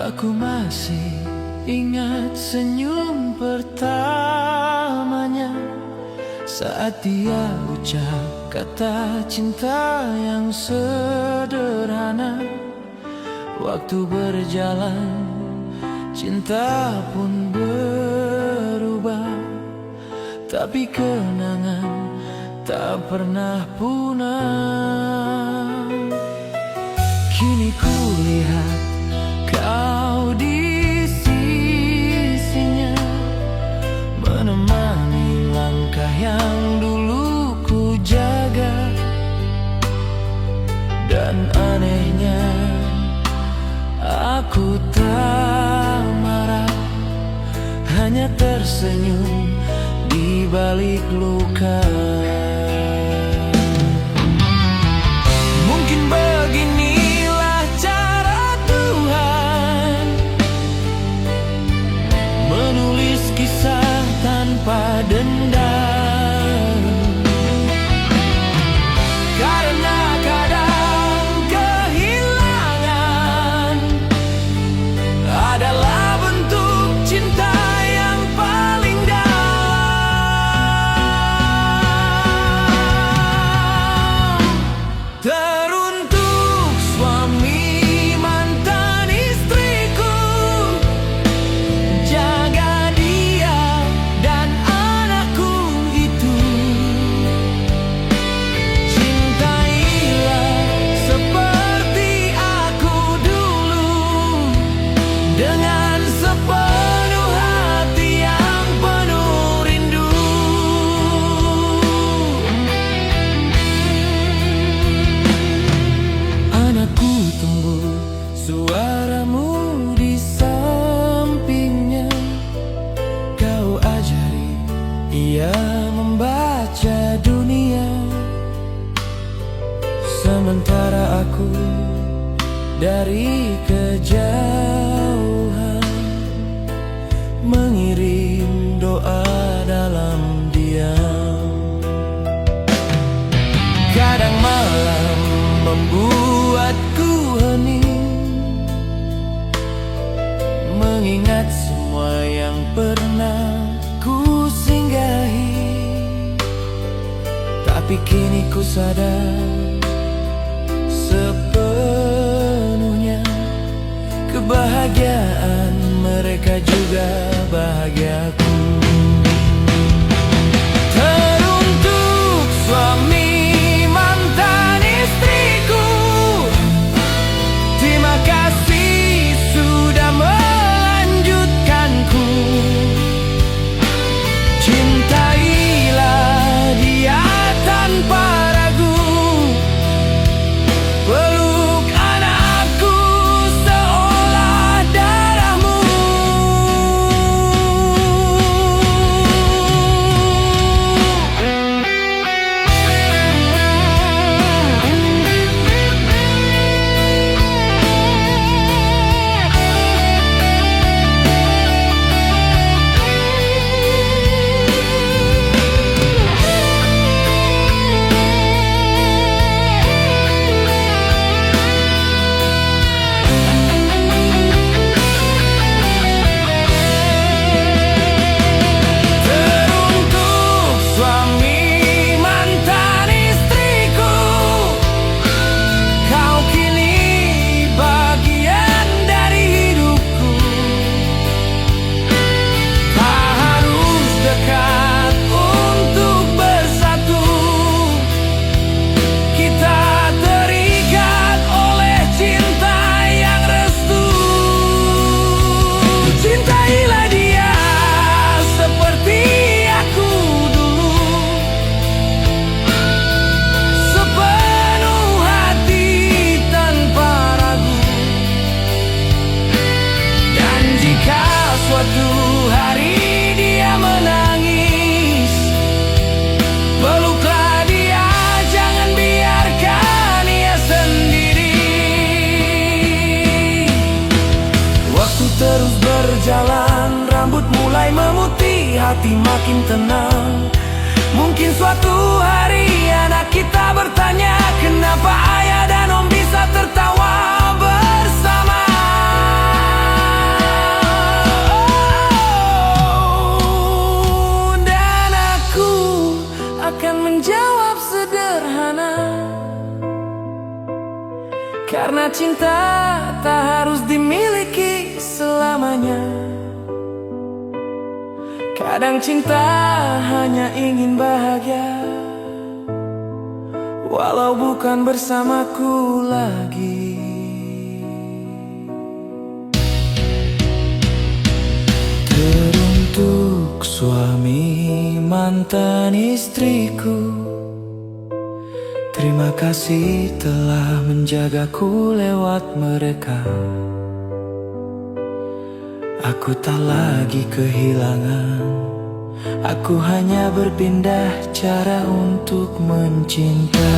Aku masih ingat senyum pertamanya saat dia ucap kata cinta yang sederhana. Waktu berjalan, cinta pun berubah, tapi kenangan tak pernah punah. Kini ku lihat kau di sisinya, menemani langkah yang dulu ku jaga. Dan anehnya, aku tak marah, hanya tersenyum di balik luka. Mungkin beginilah cara Tuhan menulis kisah tanpa dendam. Karena kadang kehilangan adalah bentuk cinta yang paling dalam. Teruntuk suami mantan istriku, jaga dia dan anakku itu. Cintailah seperti aku dulu, dengan sepenuh hati yang penuh rindu. Anakku tunggu suaramu di sampingnya. Kau ajari ia membaca dunia, sementara aku dari kejauhan mengirim doa dalam diam. Kadang malam membuatku hening, mengingat semua yang pernah ku singgahi. Tapi kini ku sadar sepenuhnya, kebahagiaan mereka juga bahagiaku. Teruntuk suami mantan istriku, terima kasih sudah melanjutkanku. Cintailah dia tanpa ragu, peluk anakku seolah darahmu. Teruntuk suami mantan istriku, kau kini bagian dari hidupku. Tak harus dekat untuk bersatu, kita terikat oleh cinta yang restu. Cintailah dia seperti aku dulu, sepenuh hati tanpa ragu. Dan jika suatu hari dia menangis, peluklah dia, jangan biarkan ia sendiri. Waktu terus berjalan, rambut mulai memutih, hati makin tenang. Mungkin suatu hari anak kita bertanya, kenapa ayah dan om bisa tertawa bersama. cinta tak harus dimiliki selamanya. Kadang cinta hanya ingin bahagia, walau bukan bersamaku lagi. Teruntuk suami mantan istriku, terima kasih telah menjagaku lewat mereka. Aku tak lagi kehilangan, aku hanya berpindah cara untuk mencinta.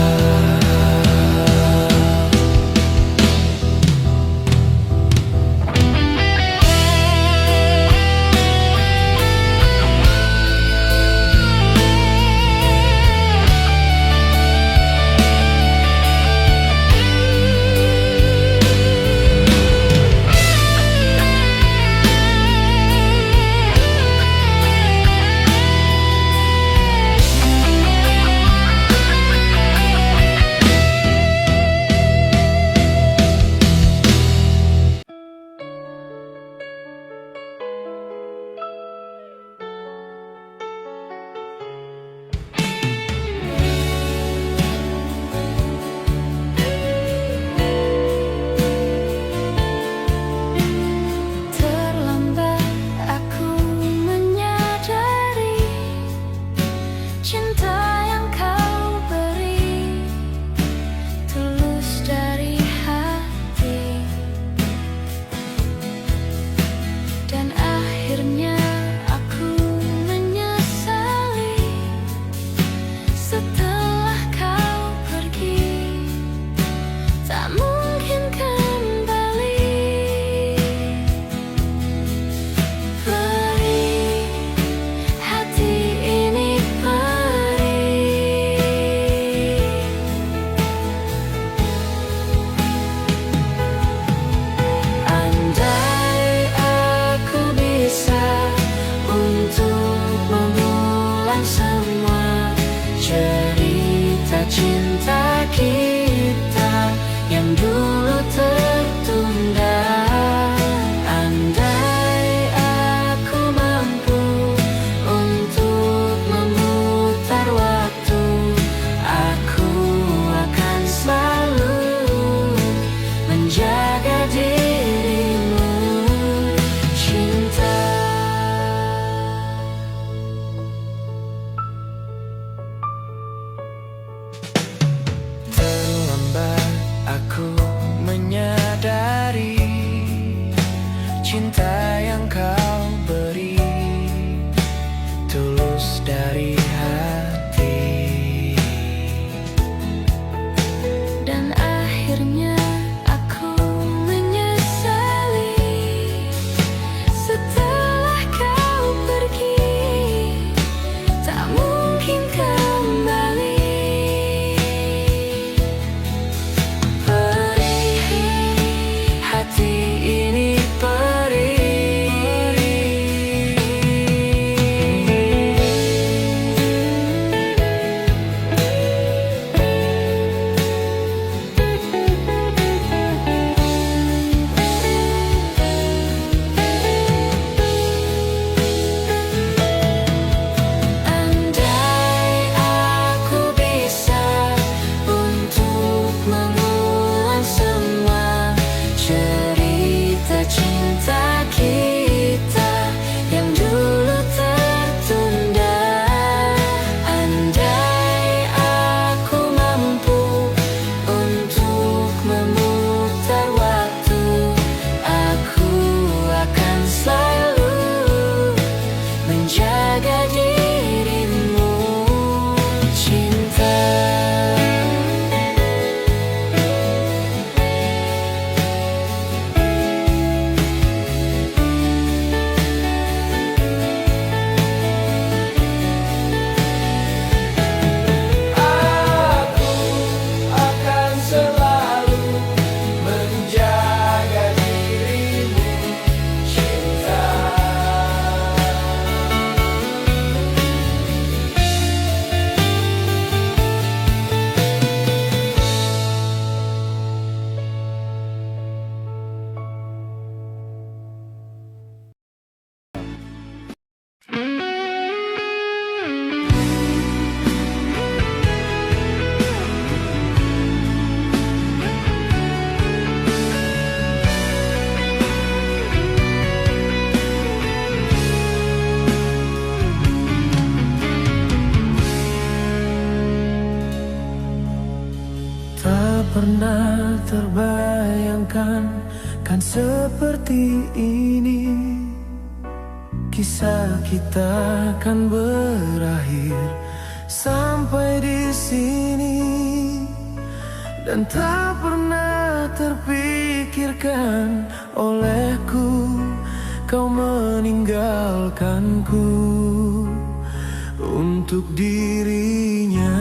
terbayangkan kan seperti ini, kisah kita kan berakhir sampai di sini. Dan tak pernah terpikirkan olehku kau meninggalkanku untuk dirinya.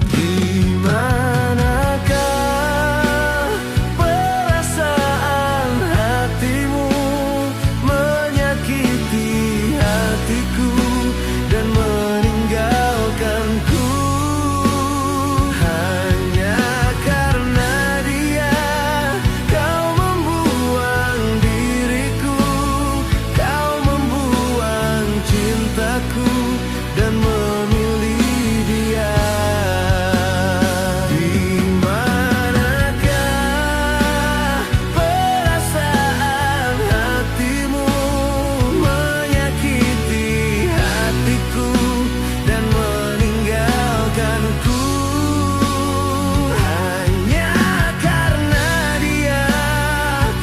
Di manakah perasaan hatimu menyakiti hatiku dan meninggalkanku hanya karena dia. Kau membuang diriku, kau membuang cintaku dan memilih dia. Di manakah perasaan hatimu menyakiti hatiku dan meninggalkanku hanya karena dia.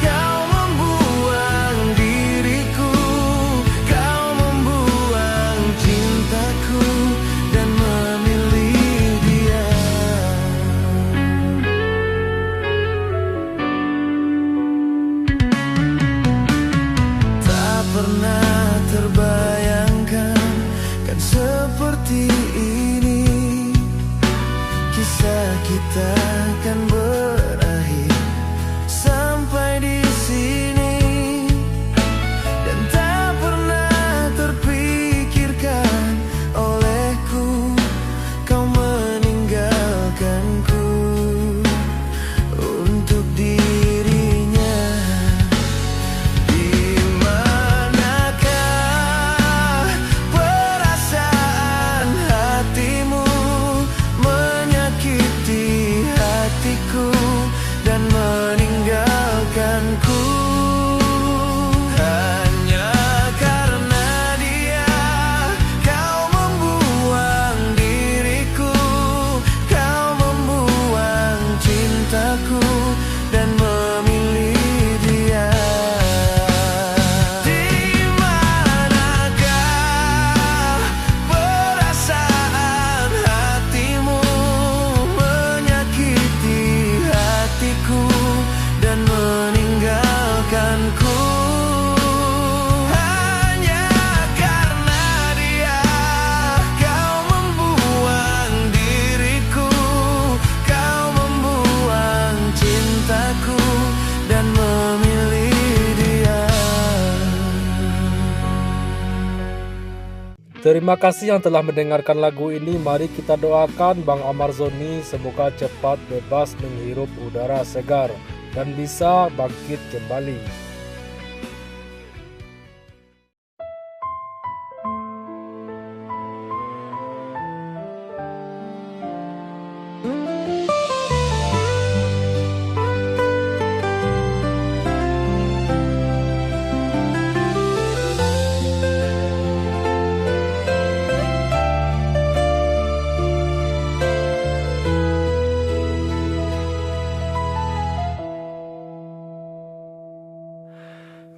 Kau membuang diriku, kau membuang cintaku dan memilih dia. Tak pernah terbayangkan kan seperti ini, kisah kita kan berakhir sampai di sini. Dan tak pernah terpikirkan olehku kau meninggalkanku untuk dirinya. Di manakah perasaan hatimu menyakiti hatiku dan meninggalkanku hanya karena dia. Kau membuang diriku, kau membuang cintaku dan memilih dia. Di manakah perasaan hatimu menyakiti hatiku dan meninggalkanku hanya karena dia. Kau membuang diriku, kau membuang cintaku dan memilih dia. Terima kasih yang telah mendengarkan lagu ini. Mari kita doakan Bang Amar Zoni semoga cepat bebas menghirup udara segar dan bisa bangkit kembali.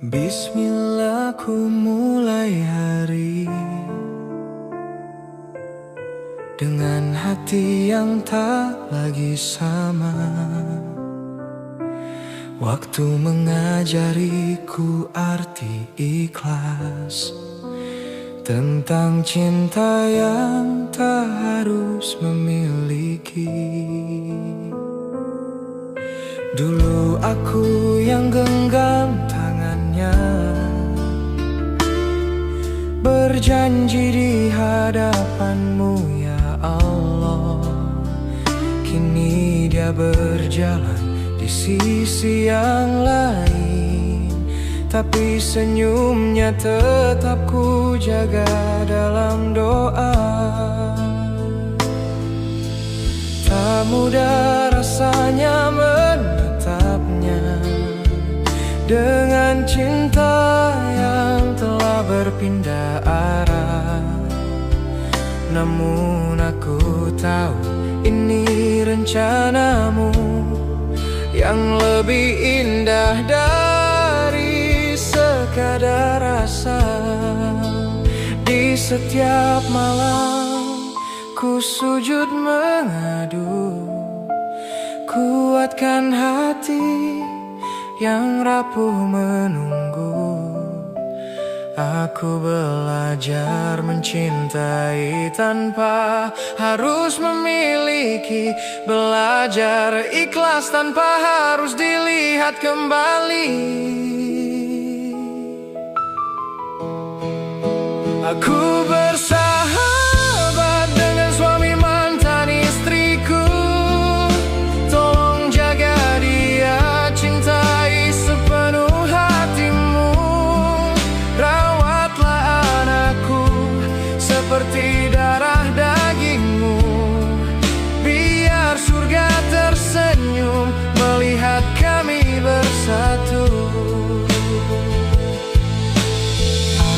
Bismillah, ku mulai hari dengan hati yang tak lagi sama. Waktu mengajariku arti ikhlas, tentang cinta yang tak harus memiliki. Dulu aku yang genggam tangannya, berjanji di hadapanmu ya Allah. Kini dia berjalan di sisi yang lain, tapi senyumnya tetap ku jaga dalam doa. Tak mudah rasanya menatapnya, dengan cinta yang telah berpindah arah. Namun aku tahu ini rencanamu, yang lebih indah dari sekadar rasa. Di setiap malam ku sujud mengadu, kuatkan hati yang rapuh menunggu. Aku belajar mencintai tanpa harus memiliki, belajar ikhlas tanpa harus dilihat kembali. Aku bersahabat dengan suami mantan istriku. Tolong jaga dia, cintai sepenuh hatimu. Rawatlah anakku seperti darah dagingmu. Biar surga tersenyum melihat kami bersatu.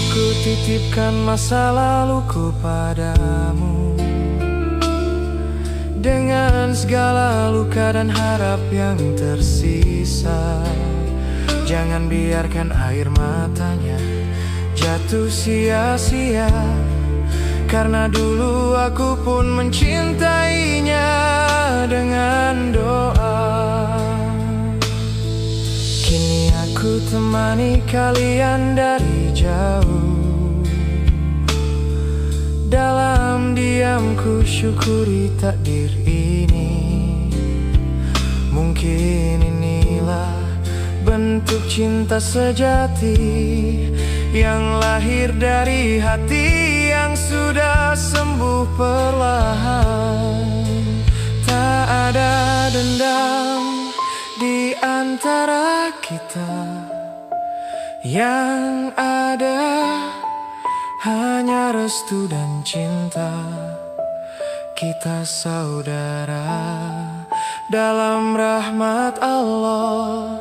Aku titipkan masa laluku padamu, dengan segala luka dan harap yang tersisa. Jangan biarkan air matanya jatuh sia-sia, karena dulu aku pun mencintainya dengan doa. Kini aku temani kalian dari jauh. Dalam diam ku syukuri takdir ini. Mungkin inilah bentuk cinta sejati yang lahir dari hati yang sudah sembuh perlahan. Tak ada dendam di antara kita, yang ada hanya restu dan cinta. Kita saudara dalam rahmat Allah,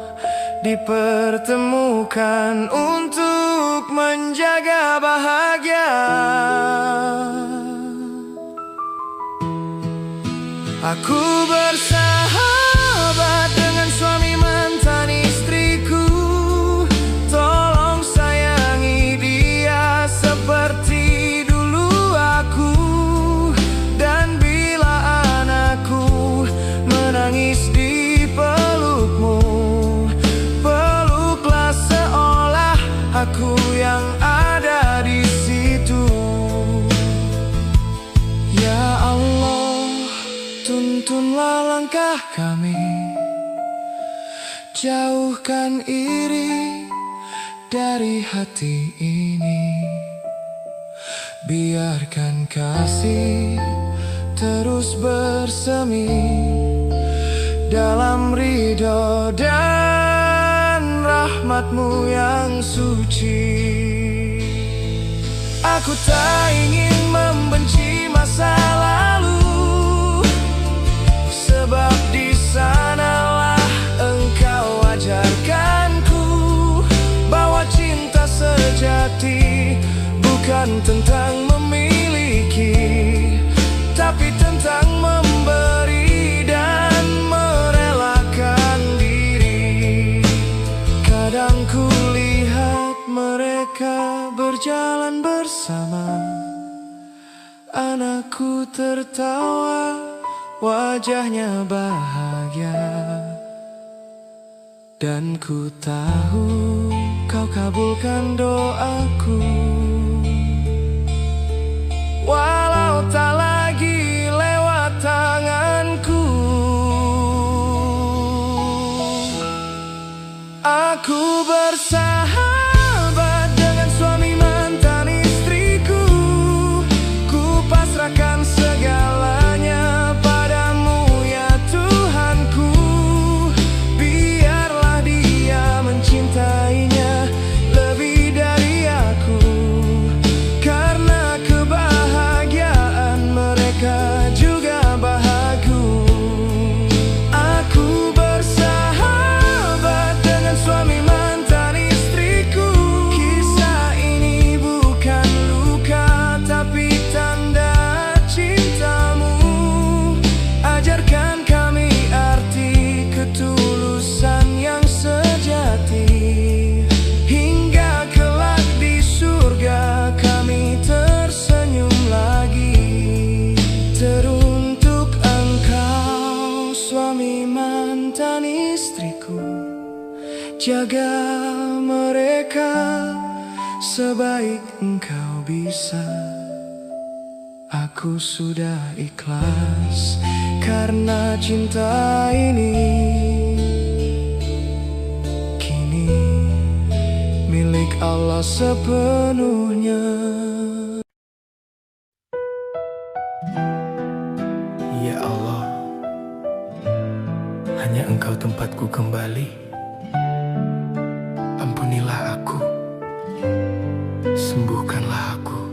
dipertemukan untuk menjaga bahagia. Aku bersahabat dengan suami mantan istriku. Tolong sayangi dia seperti dulu aku. Dan bila anakku menangis di pelukmu, peluklah seolah aku yang ada di situ. Ya Allah, tuntunlah langkah kami, jauhkan iri dari hati ini. Biarkan kasih terus bersemi dalam ridho dan rahmatmu yang suci. Aku tak ingin membenci masa lalu, sebab di sanalah engkau ajarkanku bahwa cinta sejati bukan tentang memiliki, tapi tentang memberi dan merelakan diri. Kadang ku lihat mereka berjalan bersama, anakku tertawa, wajahnya bahagia. Dan ku tahu kau kabulkan doaku, walau tak lagi lewat tanganku. Aku bersahabat dengan suami mantan istriku. Ku pasrahkan segalanya padamu ya Tuhanku. Biarlah dia mencintainya lebih dari aku, karena kebahagiaan mereka juga bahagia. Aku bersahabat dengan suami mantan istriku. Jaga mereka sebaik engkau bisa. Aku sudah ikhlas karena cinta ini kini milik Allah sepenuhnya. Ya Allah, hanya Engkau tempatku kembali. Ampunilah aku, sembuhkanlah aku.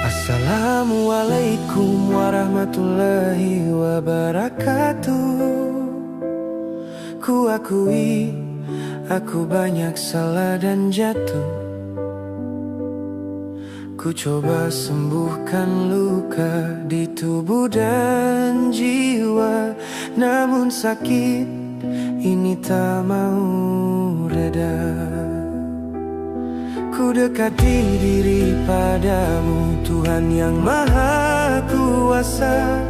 Assalamualaikum warahmatullahi wabarakatuh. Ku akui aku banyak salah dan jatuh. Ku coba sembuhkan luka di tubuh dan jiwa, namun sakit ini tak mau reda. Ku dekati diri padamu, Tuhan yang Maha Kuasa,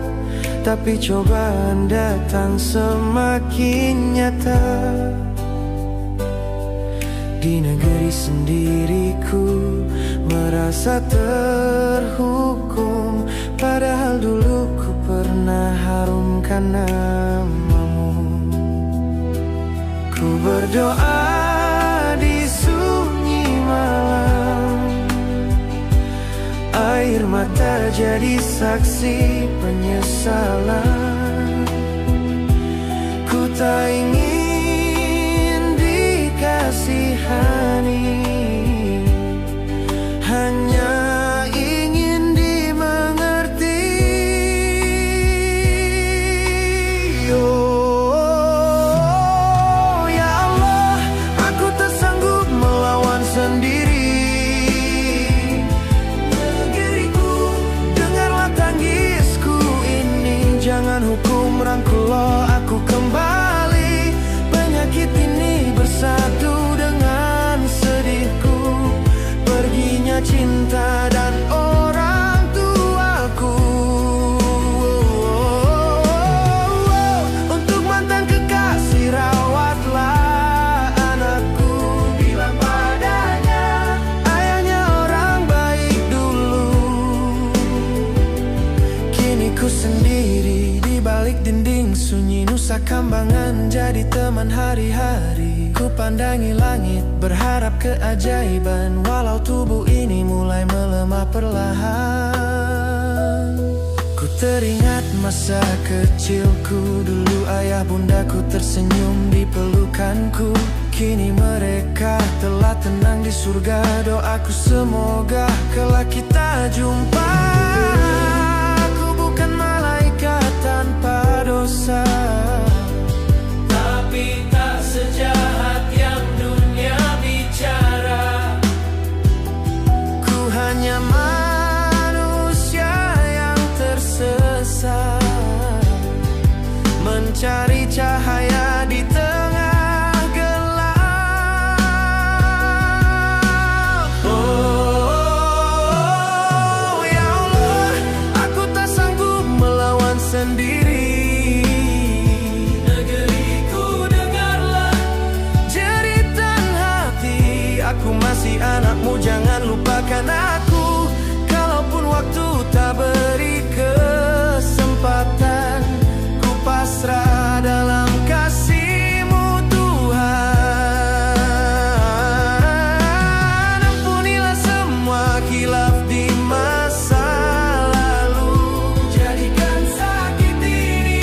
tapi cobaan datang semakin nyata. Di negeri sendiriku merasa terhukum, padahal dulu ku pernah harumkan namamu. Ku berdoa di sunyi malam, air mata jadi saksi penyesalan. Ku tak ingin dikasihani, hanya ingin dimengerti. Oh ya Allah, aku tak sanggup melawan sendiri. Negeriku, dengarlah tangisku ini. Jangan hukum rangkulah aku kembali. Penyakit ini bersatu dengan sedihku. Perginya cinta dan orang tuaku. Untuk mantan kekasih rawatlah anakku. Bilang padanya ayahnya orang baik dulu. Kini ku sendiri di balik dinding sunyi Nusa Kambangan, jadi teman hari-hari. Ku pandangi langit berharap keajaiban, walau tubuh ini mulai melemah perlahan. Ku teringat masa kecilku, dulu ayah bundaku tersenyum di pelukanku. Kini mereka telah tenang di surga. Doaku semoga kelak kita jumpa. Aku bukan malaikat tanpa dosa, tapi tak sejahat yang dunia bicara. Ku hanya manusia yang tersesat, mencari cahaya di tengah gelap. Oh ya Allah, aku tak sanggup melawan sendiri. Aku masih anakmu, jangan lupakan aku. Kalaupun waktu tak beri kesempatan, ku pasrah dalam kasih-Mu Tuhan. Ampunilah semua khilaf di masa lalu. Jadikan sakit ini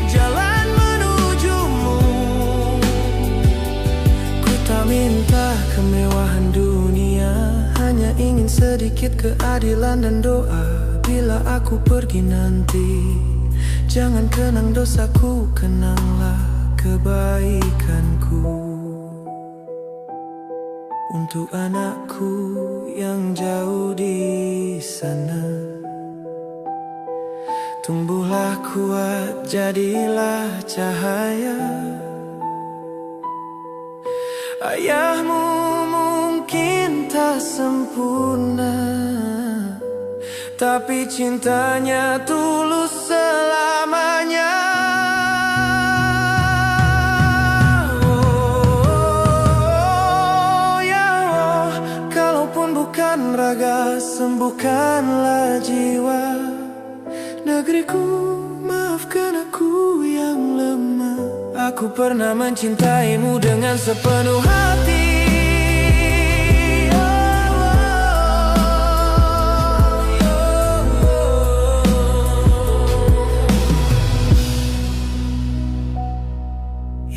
jalan menuju-Mu. Ku tak minta kemewahan dunia, hanya ingin sedikit keadilan dan doa. Bila aku pergi nanti, jangan kenang dosaku, kenanglah kebaikanku. Untuk anakku yang jauh di sana, tumbuhlah kuat, jadilah cahaya. Ayahmu mungkin tak tak sempurna, tapi cintanya tulus selamanya. Oh, ya Allah, kalaupun bukan raga, sembuhkanlah jiwa negeriku. Maafkan aku yang lemah. Aku pernah mencintaimu dengan sepenuh hati.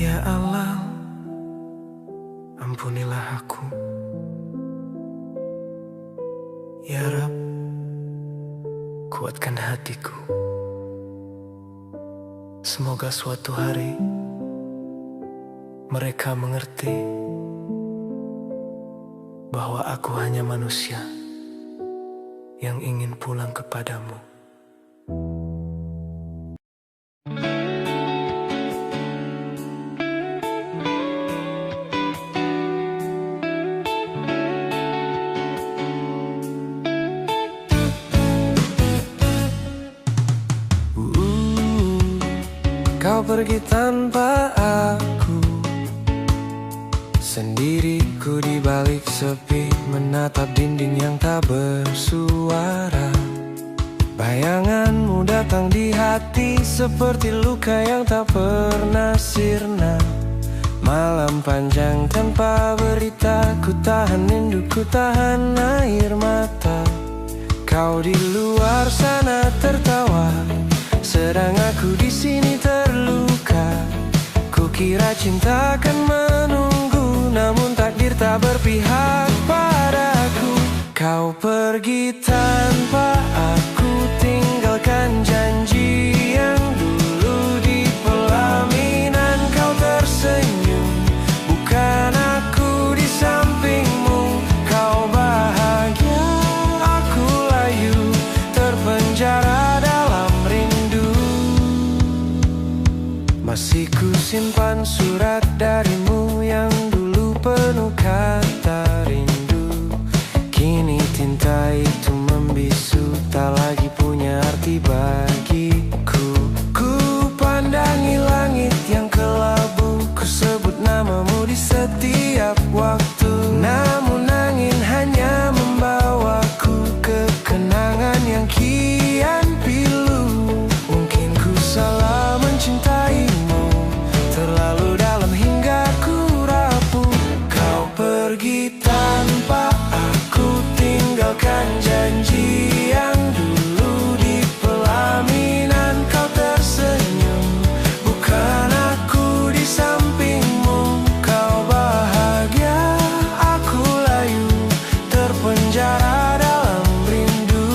Ya Allah, ampunilah aku. Ya Rab, kuatkan hatiku. Semoga suatu hari mereka mengerti bahwa aku hanya manusia yang ingin pulang kepadamu. Kau pergi tanpa aku, sendiriku di balik sepi, menatap dinding yang tak bersuara. Bayanganmu datang di hati seperti luka yang tak pernah sirna. Malam panjang tanpa berita, ku tahan rindu, ku tahan air mata. Kau di luar sana tertawa, sedang aku di sini terluka. Kukira cinta akan menunggu, namun takdir tak berpihak padaku. Kau pergi tanpa aku, tinggalkan janji yang dulu di pelaminan. Kau tersenyum, bukan aku di sampingmu. Kau bahagia, aku layu, terpenjara dalam rindu. Masih ku simpan surat darimu yang dulu penuh kata rindu. Kini tinta itu membisu, tak lagi punya arti bagiku. Ku pandangi langit yang kelabu, ku sebut namamu di setiap waktu. Namun angin hanya membawaku ke kenangan yang kian pilu. Mungkin ku salah mencintaimu, terlalu dalam hingga ku rapuh. Kau pergi tanpa aku, tinggalkan janji yang dulu di pelaminan. Kau tersenyum, bukan aku di sampingmu. Kau bahagia, aku layu, terpenjara dalam rindu.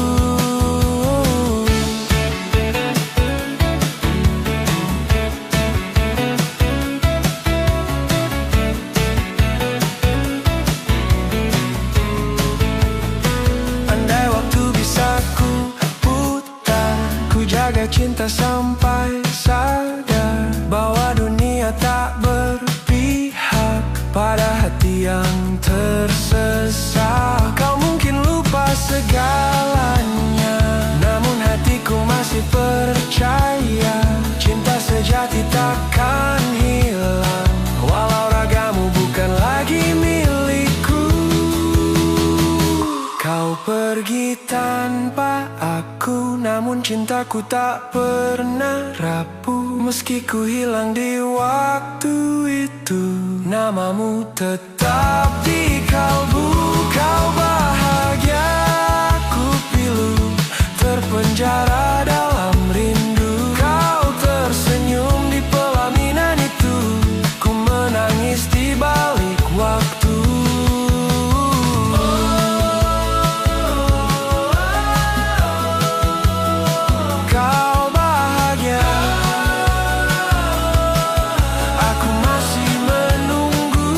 Andai waktu bisa ku putar, ku jaga cinta sampai sadar bahwa dunia tak berpihak pada hati yang tersesat. Kau mungkin lupa segalanya, namun hatiku masih percaya cinta sejati takkan hilang, walau ragamu bukan lagi milikku. Kau pergi tanpa aku, namun cintaku tak pernah rapuh. Meski ku hilang di waktu itu, namamu tetap di kalbu. Kau bahagia, ku pilu, terpenjara dalam rindu. Kau tersenyum di pelaminan itu, ku menangis di balik waktu. Kau bahagia, aku masih menunggu.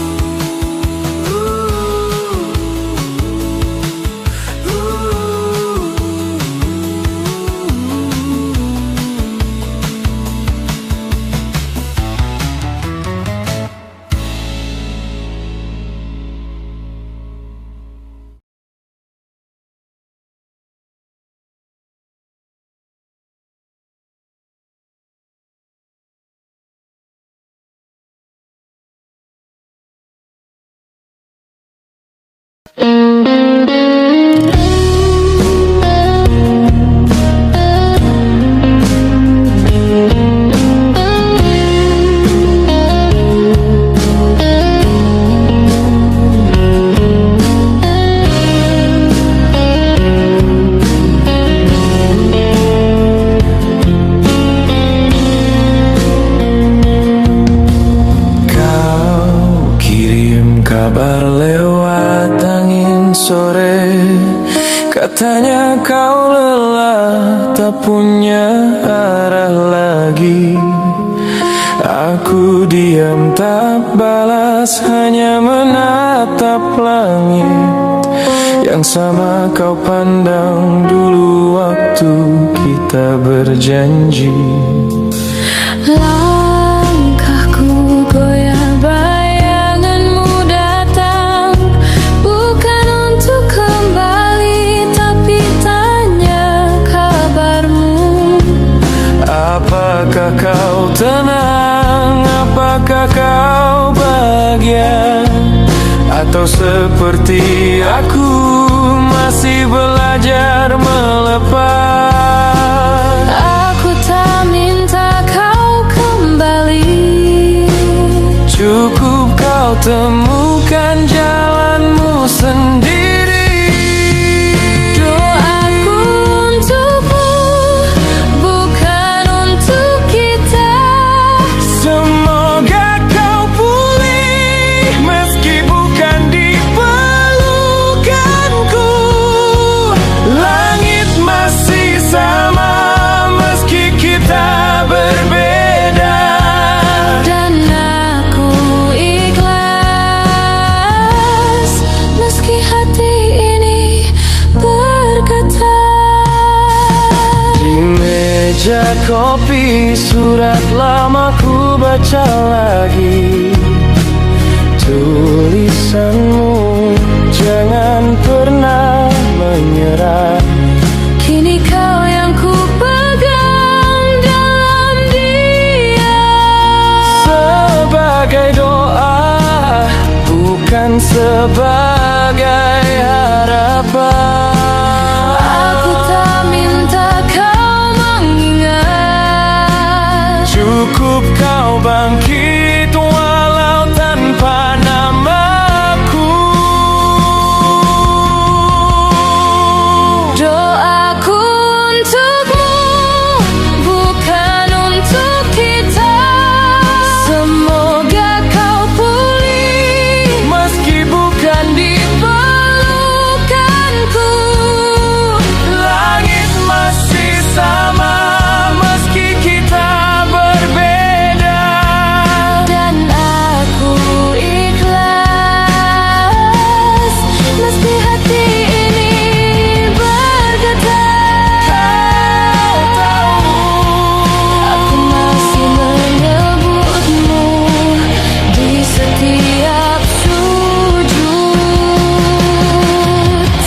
sore. Katanya kau lelah, tak punya arah lagi. Aku diam tak balas, hanya menatap langit yang sama kau pandang dulu waktu kita berjanji. Langkahku goyah, bayanganmu datang, bukan untuk kembali, tapi tanya kabarmu. Apakah kau tenang? Apakah kau bahagia? Atau seperti aku masih belajar melepas? Aku tak minta kau kembali, cukup kau temukan jalanmu sendiri. doaku untukmu, bukan untuk kita. Semoga kau pulih meski bukan di pelukanku. Langit masih sama meski kita berbeda. Dan aku ikhlas meski hati ini berkata. Di meja kopi surat lama ku baca lagi. Tulisanmu, jangan pernah menyerah. Kini kau yang ku pegang dalam diam. Sebagai doa, bukan sebagai harapan. Aku tak minta kau mengingat, Cukup kau bangkit walau tanpa namaku. doaku untukmu, bukan untuk kita. Semoga kau pulih Meski bukan di pelukanku. langit masih sama meski kita berbeda. Dan aku ikhlas meski hati ini berkata. Kau tahu Aku masih menyebutmu di setiap sujud.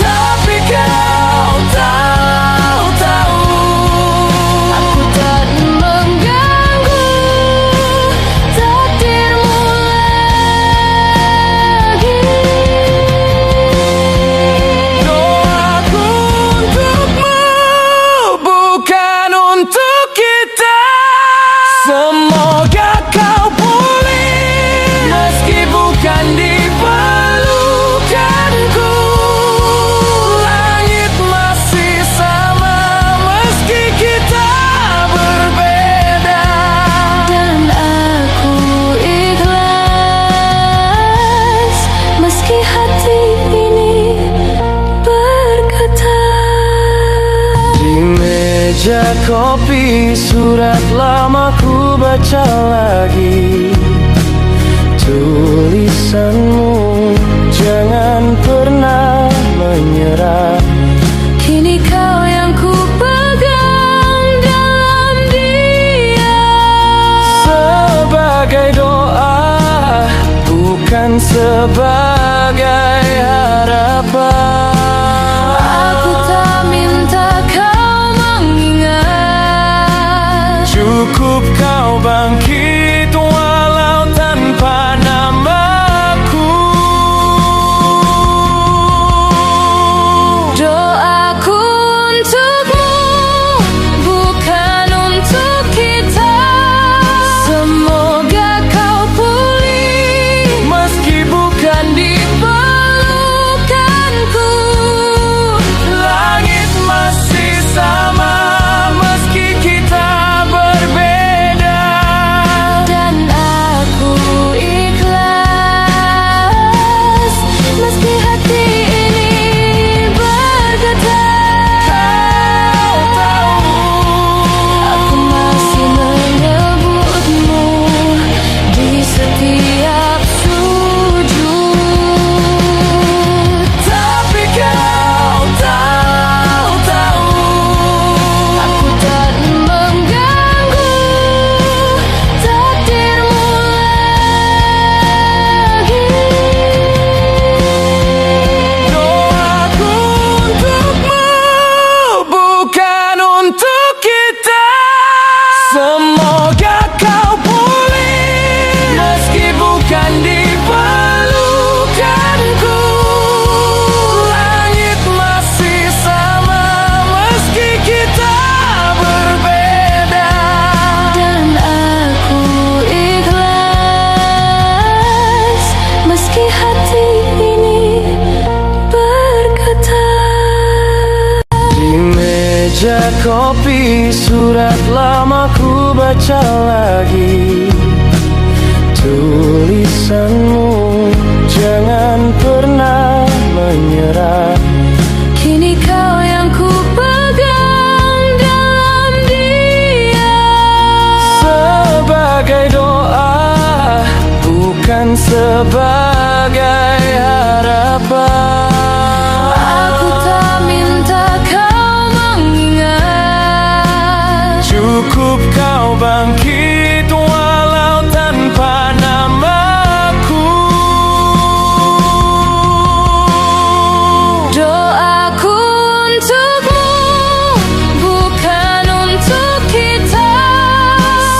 tapi kau tahu Aku tak mengganggu takdirmu lagi. doaku untukmu, bukan untuk kita. Semoga kau pulih meski bukan di pelukanku. Langit masih sama meski kita berbeda. Dan aku ikhlas meski hati ini berkata. Di meja kopi surat lama ku baca lagi. Tulisanmu, jangan pernah menyerah. Kini kau yang ku pegang dalam diam. Sebagai doa, bukan sebagai harapan. Aku tak minta kau mengingat, Cukup kau bangkit walau tanpa namaku. doaku untukmu, bukan untuk kita. Semoga kau pulih Meski bukan Meja kopi, surat lama ku baca lagi. Tulisanmu, jangan pernah menyerah. Kini kau yang ku pegang dalam diam. Sebagai doa, bukan sebagai harapan. Aku tak minta kau mengingat. Cukup kau bangkit walau tanpa namaku. Doaku untukmu, bukan untuk kita.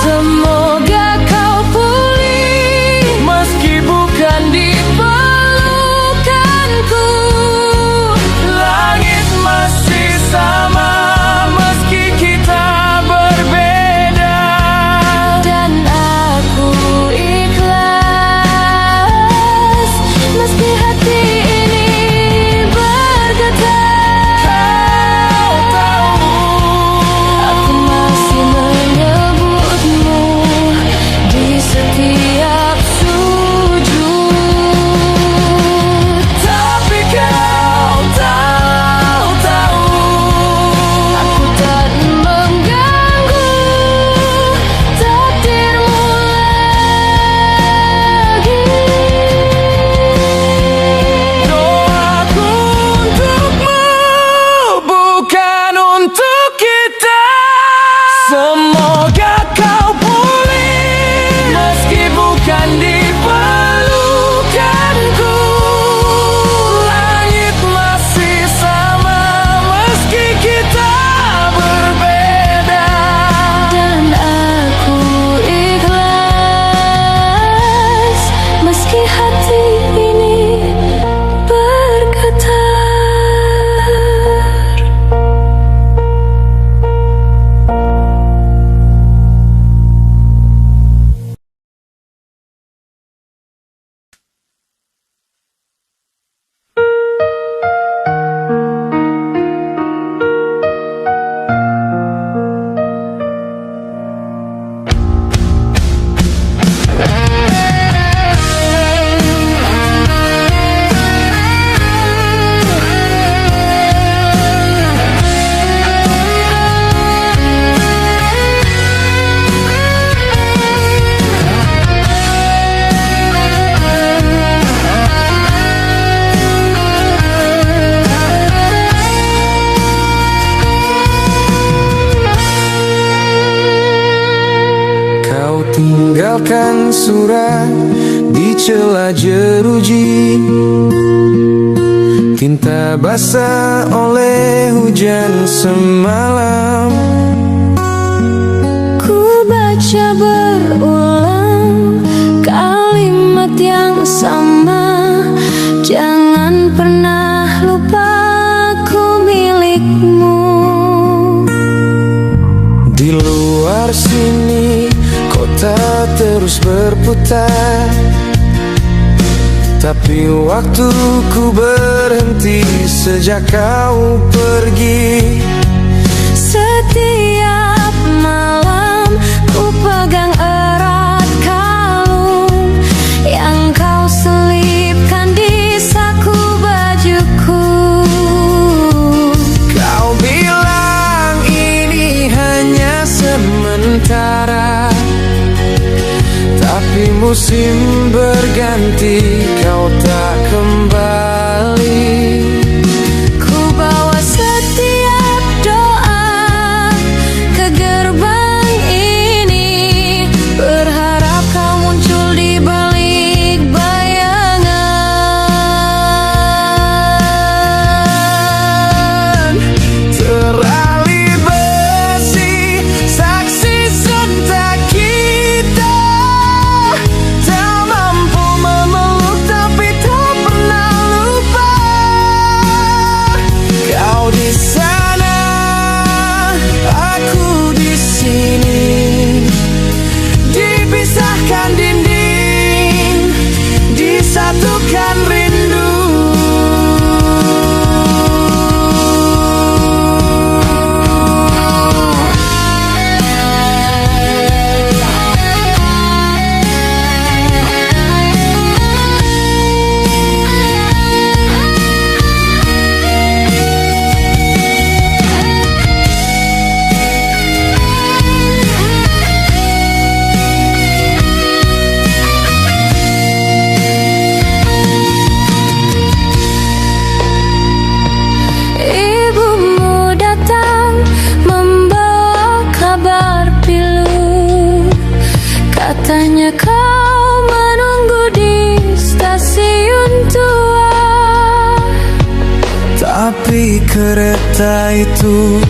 Semoga kau pulih, Meski bukan di pelukanku. langit masih sama, meski kita berbeda. Dan aku ikhlas, meski hati ini berkata. Kau tahu, Aku masih menyebutmu di setiap sujud. tapi kau tahu, Aku tak mengganggu takdirmu lagi. doaku untukmu, bukan untuk kita. Semoga kau pulih, meski bukan di pelukanku. Langit masih sama, meski kita berbeda. Dan aku ikhlas, meski hati ini bergetar. Kau tinggalkan surat di celah jeruji. Tinta basah oleh hujan semalam. Ku baca berulang kalimat yang sama. Jangan pernah lupa aku milikmu. Di luar sini kota terus berputar, tapi waktuku berhenti sejak kau pergi. Setiap malam ku pegang erat kalung yang kau selipkan di saku bajuku. Kau bilang ini hanya sementara, tapi musim berganti, kau tak kembali. Ku bawa setiap doa ke gerbang ini Katanya kau menunggu di stasiun tua, tapi kereta itu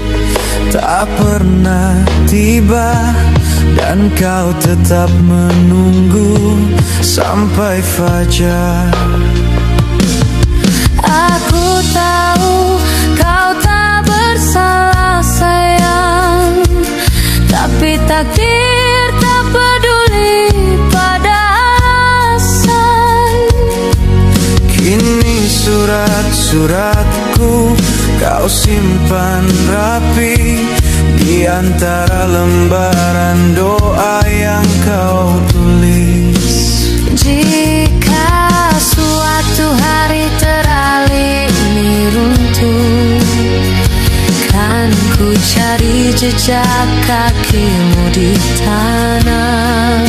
tak pernah tiba, dan kau tetap menunggu sampai fajar. aku tahu kau tak bersalah sayang, tapi takdir tak peduli pada alasan. Kini surat-suratku kau simpan rapi di antara lembaran doa yang kau tulis. Jika suatu hari teralami runtuh, kan ku cari jejak kakimu di tanah.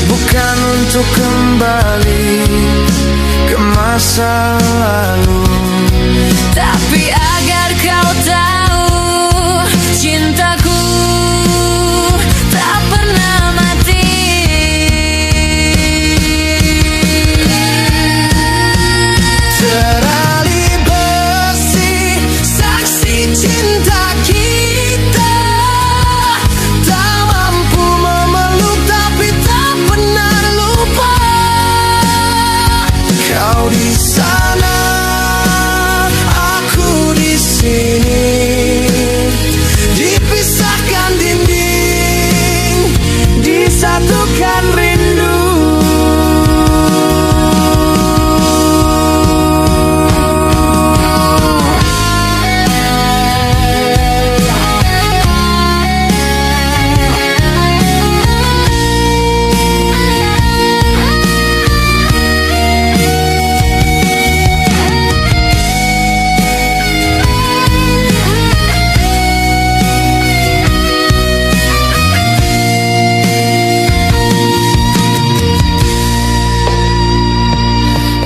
Bukan untuk kembali ke masa lalu, tapi agar kau tahu cintaku tak pernah mati. terali besi saksi cinta kita, tak mampu memeluk tapi tak pernah lupa. Kau di sana, aku di sini, dipisahkan dinding, disatukan rindu.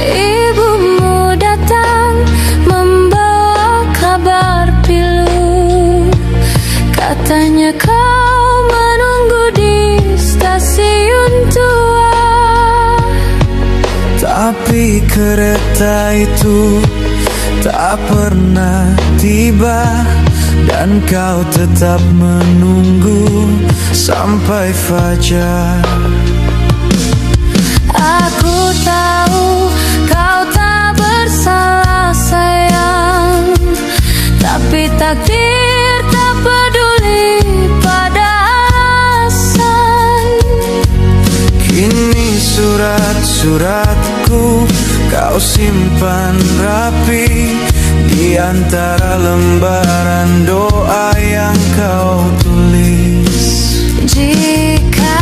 Ibumu datang membawa kabar pilu, katanya kau menunggu di stasiun tua, Tapi kereta itu tak pernah tiba, dan kau tetap menunggu sampai fajar. aku tahu kau tak bersalah sayang, tapi takdir tak peduli pada alasan. Kini surat-suratku kau simpan rapi di antara lembaran doa yang kau tulis. Jika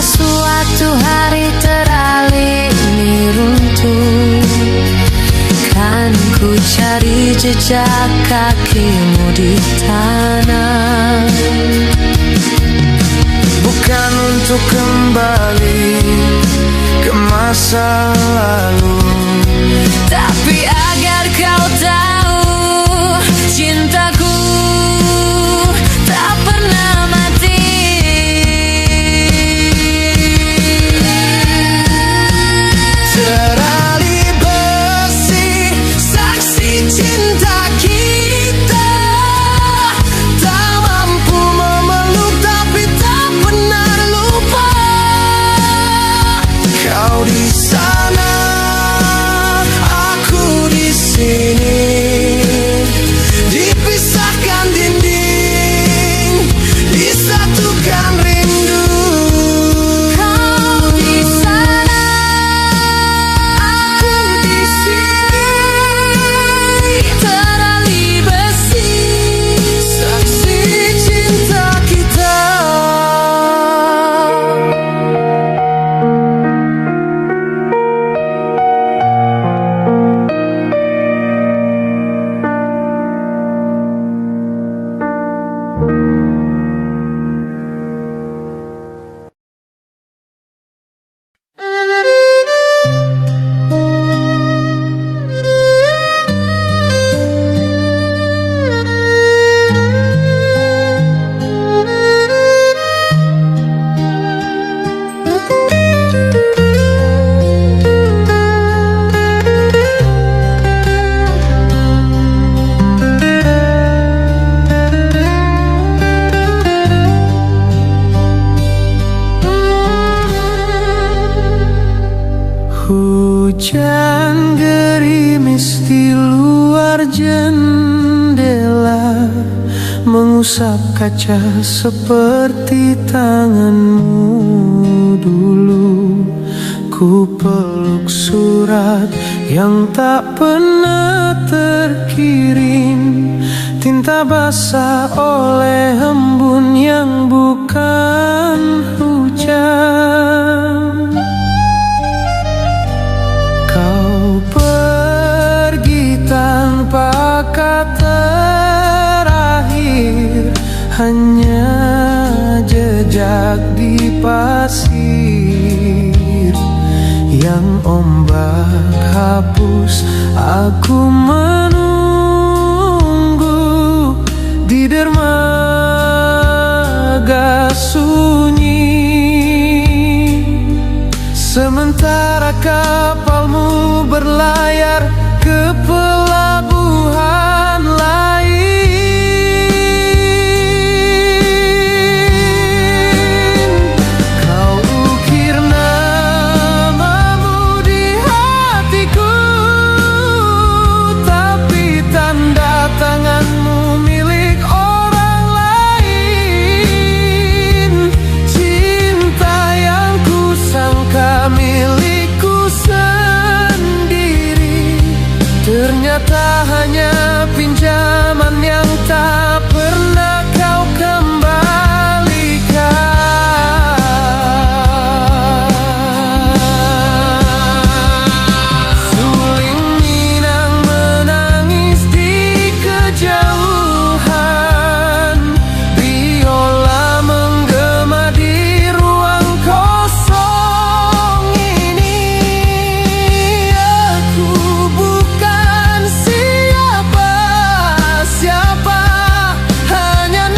suatu hari teralami runtuh, kan ku cari jejak kakimu di tanah. Bukan untuk kembali ke masa lalu, Tapi agar kau tahu cintaku tak pernah mati. terali besi saksi cinta kita, tak mampu memeluk tapi tak pernah lupa. Kau di sana, aku di mengusap kaca seperti tanganmu dulu. Ku peluk surat yang tak pernah terkirim, tinta basah oleh embun yang bukan hujan. Kau pergi tanpa kata terakhir, hanya jejak di pasir yang ombak hapus. Aku menunggu di dermaga sunyi, sementara kapalmu berlayar ke pelabuhan lain. Kau ukir namamu di hatiku, tapi tanda tanganmu milik orang lain. Cinta yang kusangka milikku sendiri, ternyata hanya pinjaman yang tak pernah kau kembalikan. Suling Minang menangis di kejauhan, biola menggema di ruang kosong ini. Aku bukan siapa-siapa, hanya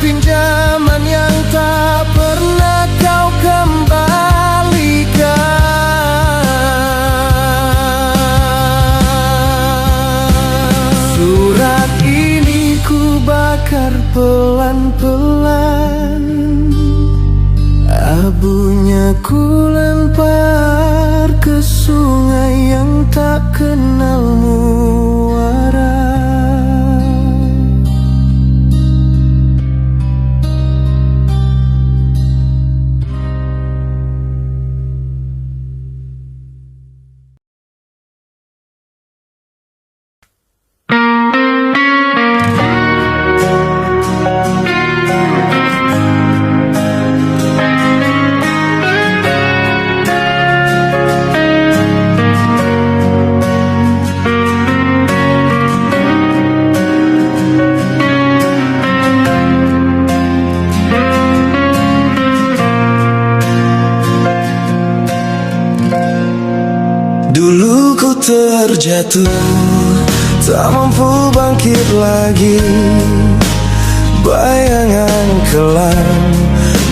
pinjaman yang tak pernah kau kembalikan. Surat ini ku bakar pelan-pelan, abunya ku lempar ke sungai yang tak kenal muara. Dulu ku terjatuh, tak mampu bangkit lagi. Bayangan kelam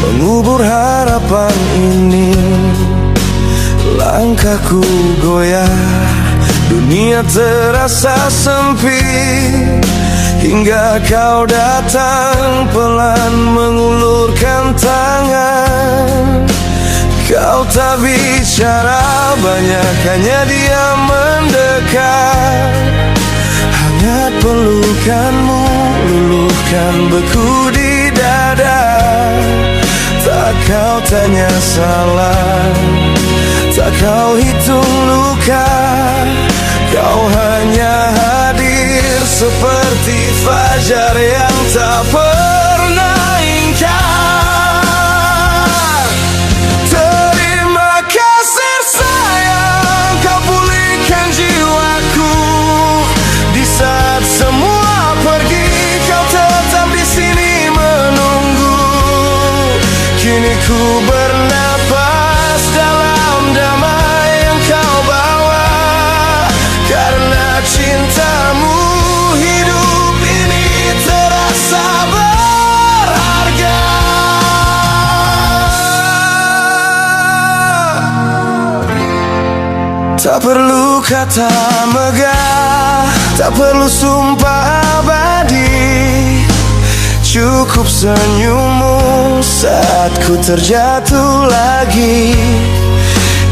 mengubur harapan ini. Langkahku goyah, dunia terasa sempit, hingga kau datang pelan mengulurkan tangan. Kau tak bicara banyak, hanya diam mendekat. Hangat pelukanmu luluhkan beku di dada. Tak kau tanya salah, tak kau hitung luka. Kau hanya hadir seperti fajar yang tak pernah ingkar. Semua pergi, kau tetap di sini menunggu. Kini ku bernapas dalam damai yang kau bawa. Karena cintamu hidup ini terasa berharga. Tak perlu kata megah, tak perlu sumpah abadi. Cukup senyummu saat ku terjatuh lagi.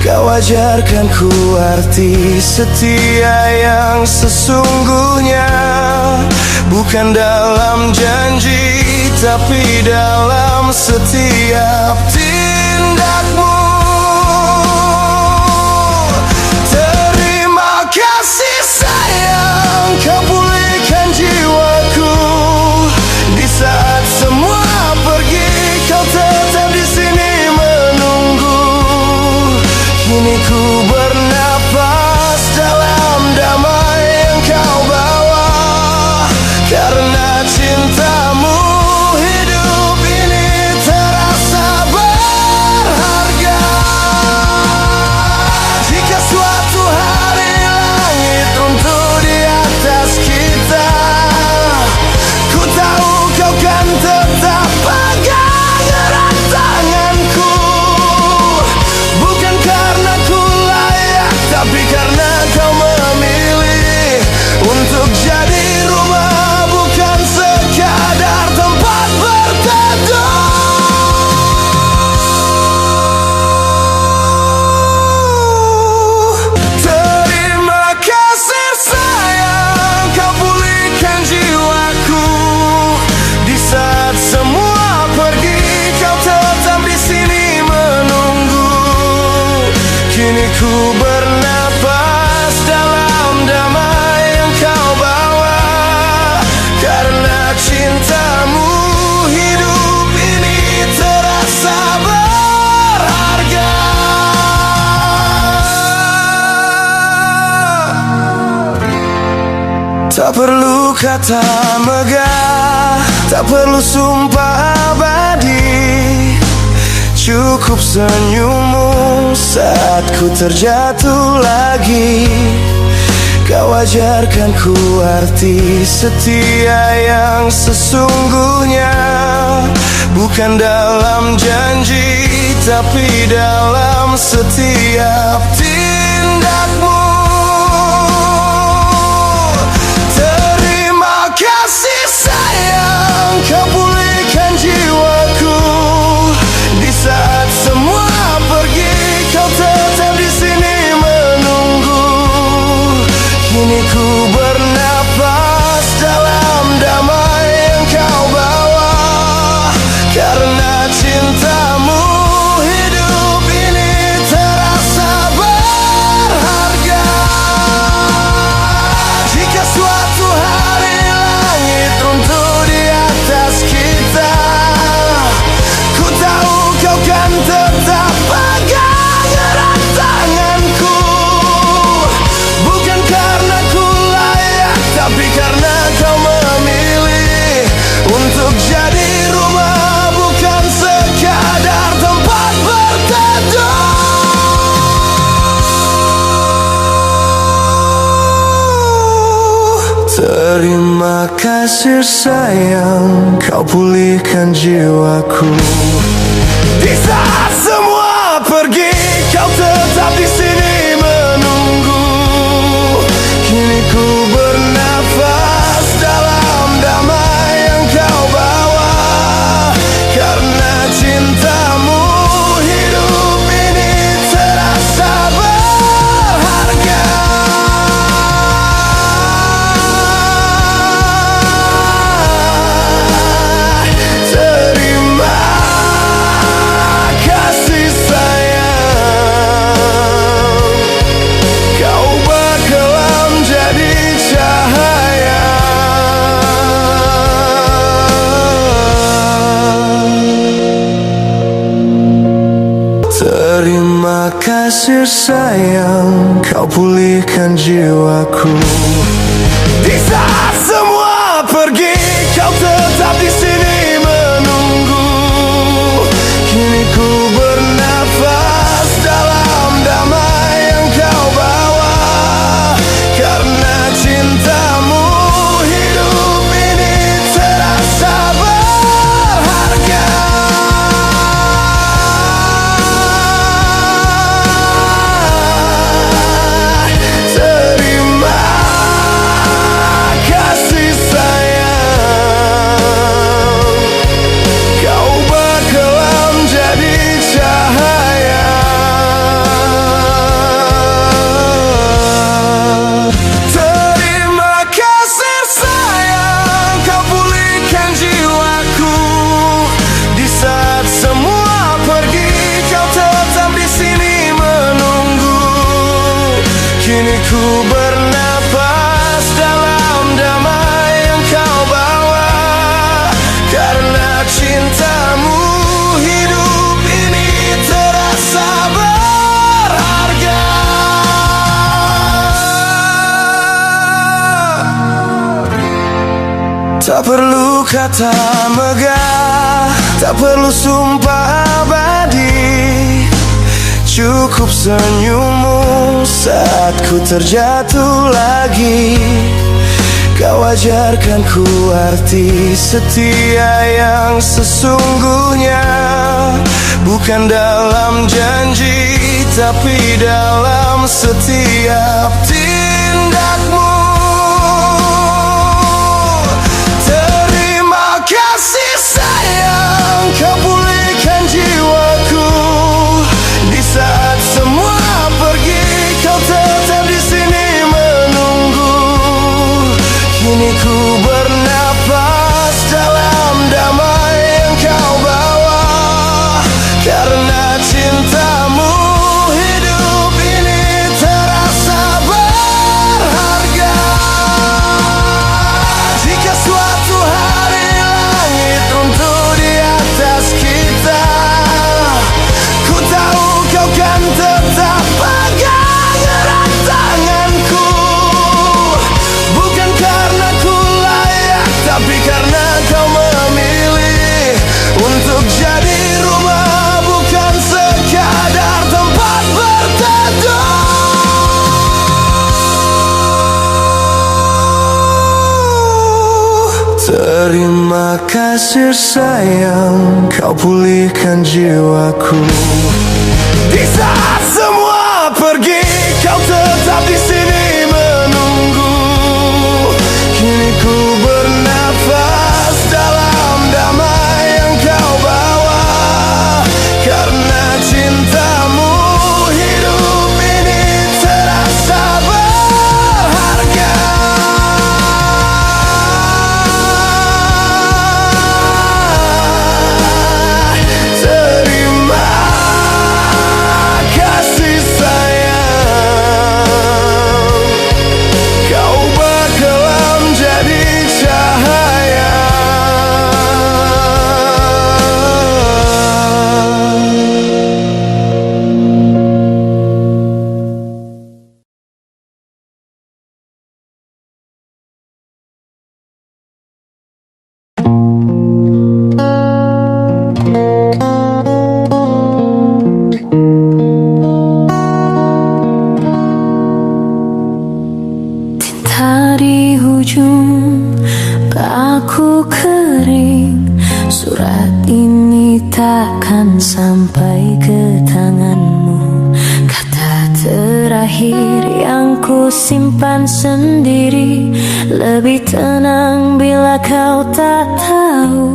Kau ajarkan ku arti setia yang sesungguhnya. Bukan dalam janji, tapi dalam setiap tindakmu. Terima kasih sayang, kau pulihkan jiwaku. Di saat semua pergi, kau tetap di sini menunggu. Kini ku bernapas dalam damai yang kau bawa. Karena cintamu hidup ini terasa berharga. Jika suatu hari langit runtuh di atas kita, ku tahu kau kan tetap pegang erat tanganku. Bukan karena ku layak, tapi karena kau memilih untuk jadi rumah, bukan sekadar tempat berteduh. Terima kasih sayang, kau pulihkan jiwaku. Di saat semua pergi, kau tetap di sini menunggu. Kini ku bernapas dalam damai yang kau bawa. Karena cintamu hidup ini terasa berharga. Tak perlu kata megah, tak perlu sumpah abadi. Cukup senyummu saat ku terjatuh lagi. Kau ajarkan ku arti setia yang sesungguhnya, bukan dalam janji, tapi dalam setiap tindakmu. Terima kasih sayang, kau pulihkan jiwaku. Di saat semua pergi, kau tetap di sini menunggu. Kini ku bernapas dalam damai yang kau bawa, karena cintamu hidup ini terasa berharga. Jika suatu hari langit runtuh di atas kita, ku tahu kau kan tetap pegang erat tanganku. Bukan karena ku layak, tapi karena kau memilih untuk jadi rumah, bukan sekadar tempat berteduh. Terima kasih sayang, kau pulihkan jiwaku. Di saat semua pergi, kau tetap di sini menunggu. Kini ku bernafas dalam damai yang kau bawa, karena cintamu hidup ini terasa berharga. Terima kasih sayang, kau bakalan jadi cahaya. Terima kasih sayang, kau pulihkan jiwaku. Di saat semua pergi, kau tetap di sini menunggu. Kini ku bernafas dalam damai yang kau bawa, karena cintamu hidup ini terasa berharga. Terima kasih sayang, kau bakalan jadi cahaya. Terima kasih sayang, kau pulihkan jiwaku. Di saat semua pergi, kau tetap di sini menunggu. Kini ku bernapas dalam damai yang kau bawa, karena cintamu hidup ini terasa berharga. Tak perlu kata megah, tak perlu sumpah abadi, cukup senyummu saat ku terjatuh lagi. Kau ajarkan ku arti setia yang sesungguhnya, bukan dalam janji, tapi dalam setiap tindakmu. Terima kasih sayang, kau pulihkan jiwaku. Di saat semua pergi, kau tetap di sini menunggu. Kini ku bernafas dalam damai yang kau bawa, karena cintamu hidup ini terasa berharga. Terima kasih sayang, kau pulihkan jiwaku. Di saat semua pergi, kau tetap di sini menunggu. Kini ku bernafas dalam damai yang kau bawa. Karena cintamu, hidup ini terasa berharga. Terima kasih sayang, kau bakalan jadi cahaya. Tinta di hujung baku kering, surat ini takkan sampai ke tanganmu. Kata terakhir yang ku simpan sendiri, lebih tenang bila kau tak tahu.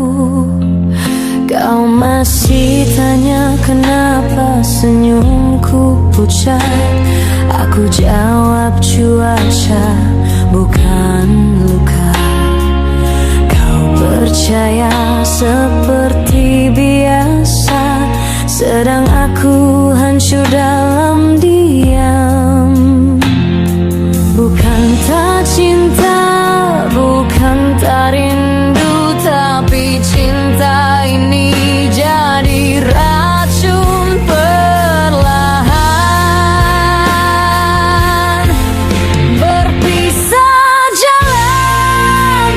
Kau masih tanya kenapa senyumku pucat. Aku jawab cuaca, bukan luka. Kau percaya seperti biasa, sedang aku hancur dalam diam. Bukan tak cinta, bukan tak rindu, tapi cinta ini jadi racun perlahan. Berpisah jalan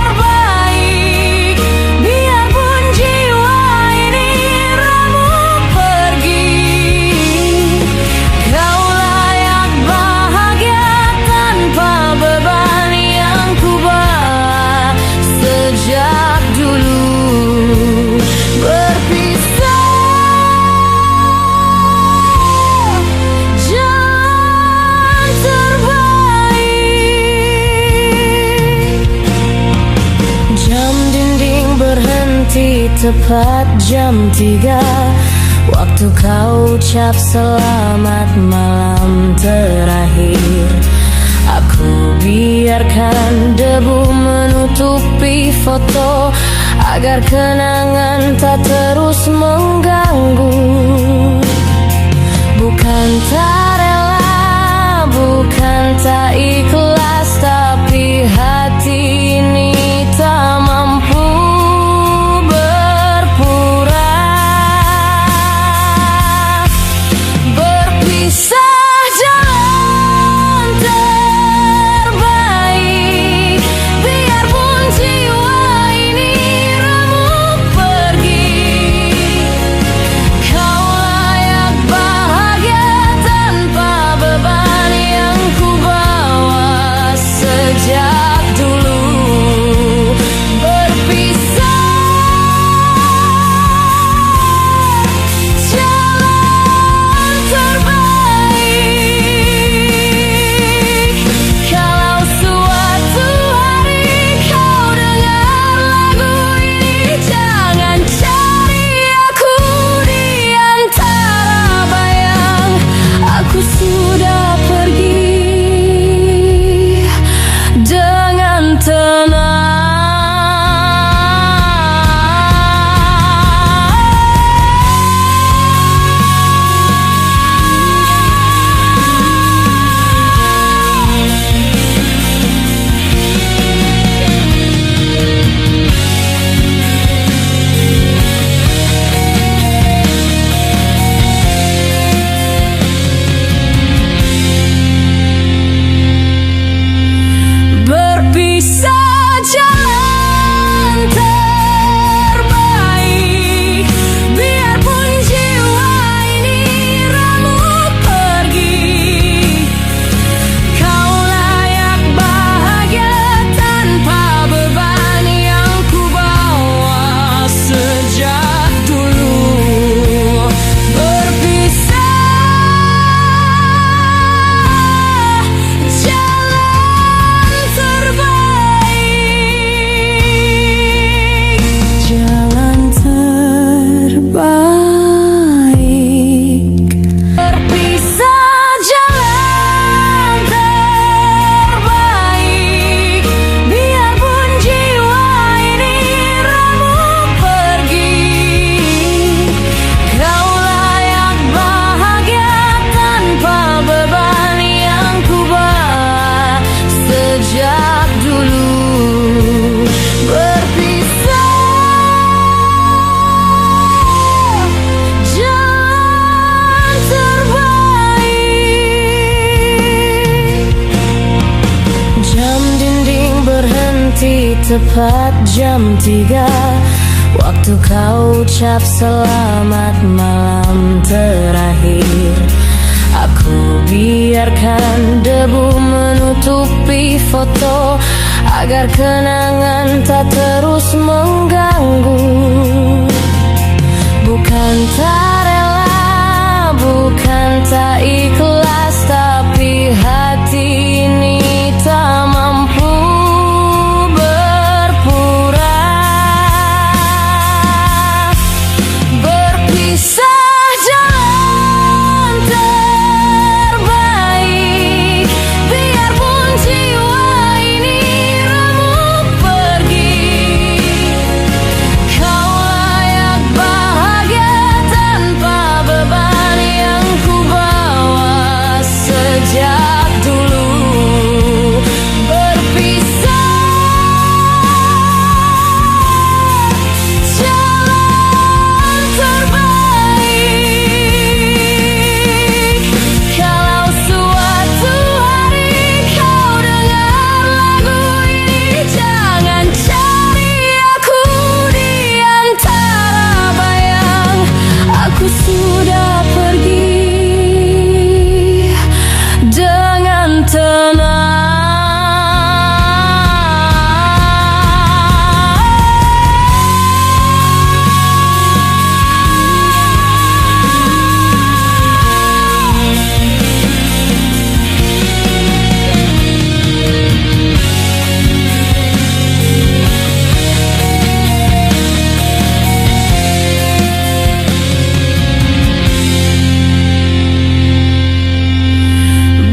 terbaik, biarpun jiwa ini remuk pergi. Kau layak bahagia tanpa beban yang ku bawa sejak dulu. Berpisah jalan terbaik. Jam dinding berhenti tepat jam 3, waktu kau ucap selamat malam terakhir. Aku biarkan debu menutupi foto, agar kenangan tak terus mengganggu. Bukan tak rela, bukan tak ikhlas, tapi hati ini tak mampu berpura. Berpisah jalan terbaik, biarpun jiwa ini remuk pergi. Kau layak bahagia tanpa nanti tepat jam 3, waktu kau ucap selamat malam terakhir. Aku biarkan debu menutupi foto agar kenangan tak terus mengganggu. Bukan tak rela, bukan tak ikhlas, tapi hati ini tak mampu berpura. Berpisah jalan terbaik, biarpun jiwa ini remuk pergi. Kau layak bahagia tanpa beban yang ku bawa sejak dulu. Berpisah jalan terbaik. Kalau suatu hari kau dengar lagu ini, jangan cari aku di antara bayang. Aku sudah pergi dengan tenang.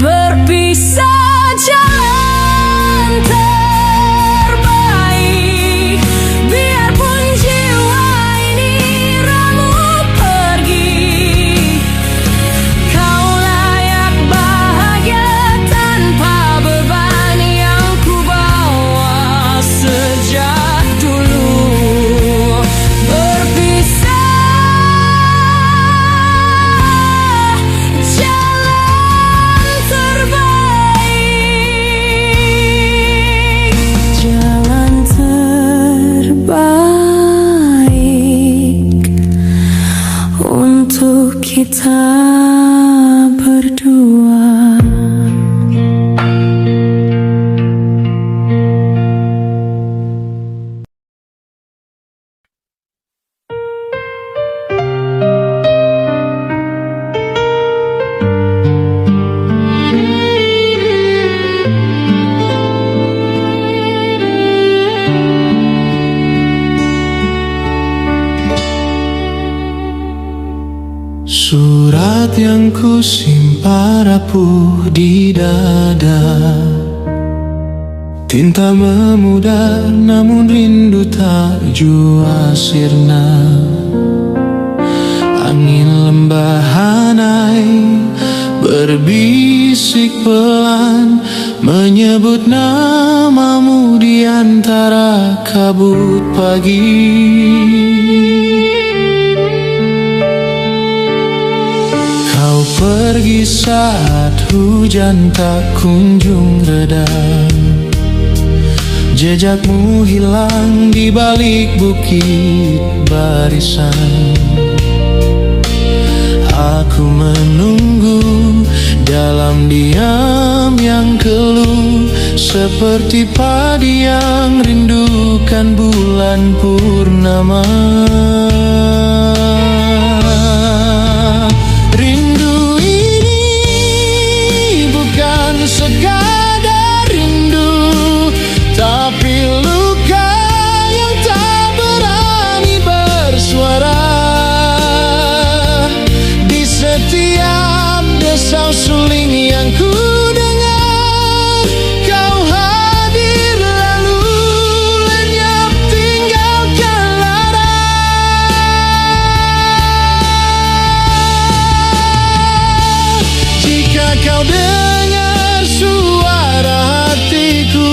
Berpisah jalan terbaik, biarpun jiwa ini remuk pergi. Kau layak bahagia tanpa beban yang ku bawa sejak dulu. Berpisah jalan terbaik, jalan terbaik untuk kita berdua. Surat yang ku simpan rapuh di dada, tinta memudar namun rindu tak jua sirna. Angin lembah hanai berbisik pelan, menyebut namamu di antara kabut pagi. Kau pergi saat hujan tak kunjung reda, jejakmu hilang di balik bukit barisan. Aku menunggu dalam diam yang keluh, seperti padi yang rindukan bulan purnama. Rindu ini bukan sekadar rindu, tapi luka yang tak berani bersuara. Di setiap desau suling yang ku dengar, kau hadir lalu lenyap tinggalkan lara. Jika kau dengar suara hatiku di balik denting piano dan dawai biola, kembalilah, walau hanya dalam mimpi. Rindu ini bukan sekadar rindu, tapi luka yang tak berani bersuara. Di setiap desau suling yang ku dengar, kau hadir lalu lenyap tinggalkan lara. Jika kau dengar suara hatiku di balik denting piano dan dawai biola, kembalilah, walau hanya dalam mimpi. Rindu ini bukan sekadar rindu, tapi luka yang tak berani bersuara. Di setiap desau suling yang ku dengar, kau hadir lalu lenyap tinggalkan lara. Jika kau dengar suara hatiku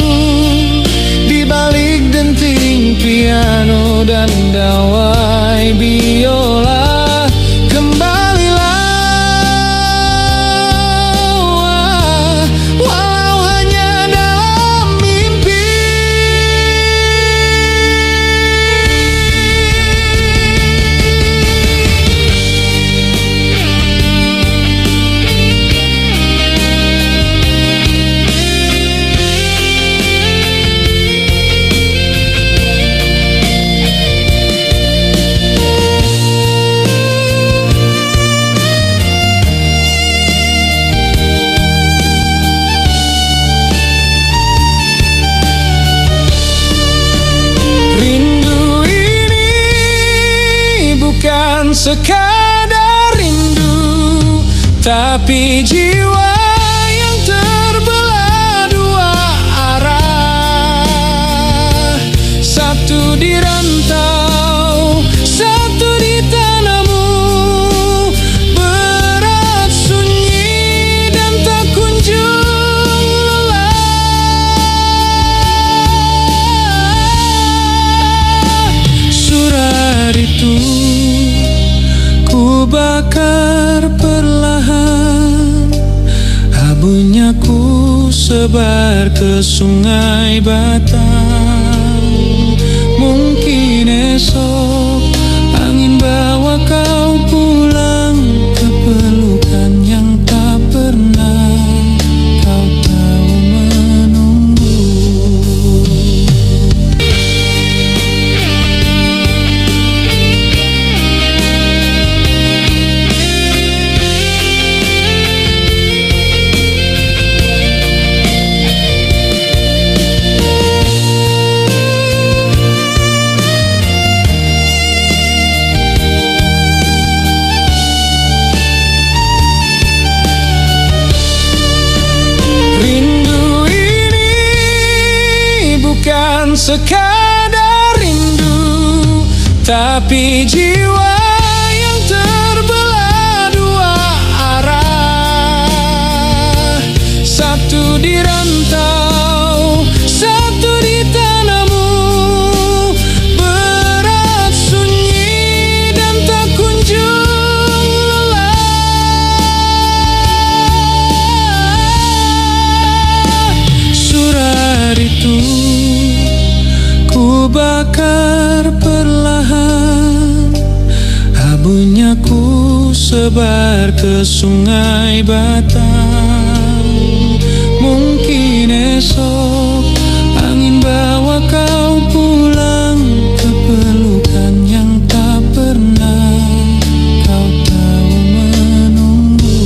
di balik denting piano dan dawai biola, kembalilah, walau hanya dalam mimpi. Rindu ini bukan sekadar rindu, tapi luka yang tak berani bersuara. sekadar rindu, tapi jiwa yang terbelah dua arah. Satu di rantau, satu di tanahmu. Berat, sunyi, dan tak kunjung lelah. Surat itu ku bakar perlahan, abunya ku sebar ke sungai Batang. Mungkin esok angin bawa kau pulang ke pelukan yang tak pernah kau tahu menunggu. Bukan sekadar rindu, tapi jiwa yang terbelah dua arah. Satu di rantau, satu di tanahmu. Berat, sunyi, dan tak kunjung lelah. Surat itu ku bakar perlahan, abunya ku sebar ke sungai Batang. Mungkin esok angin bawa kau pulang ke pelukan yang tak pernah kau tahu menunggu.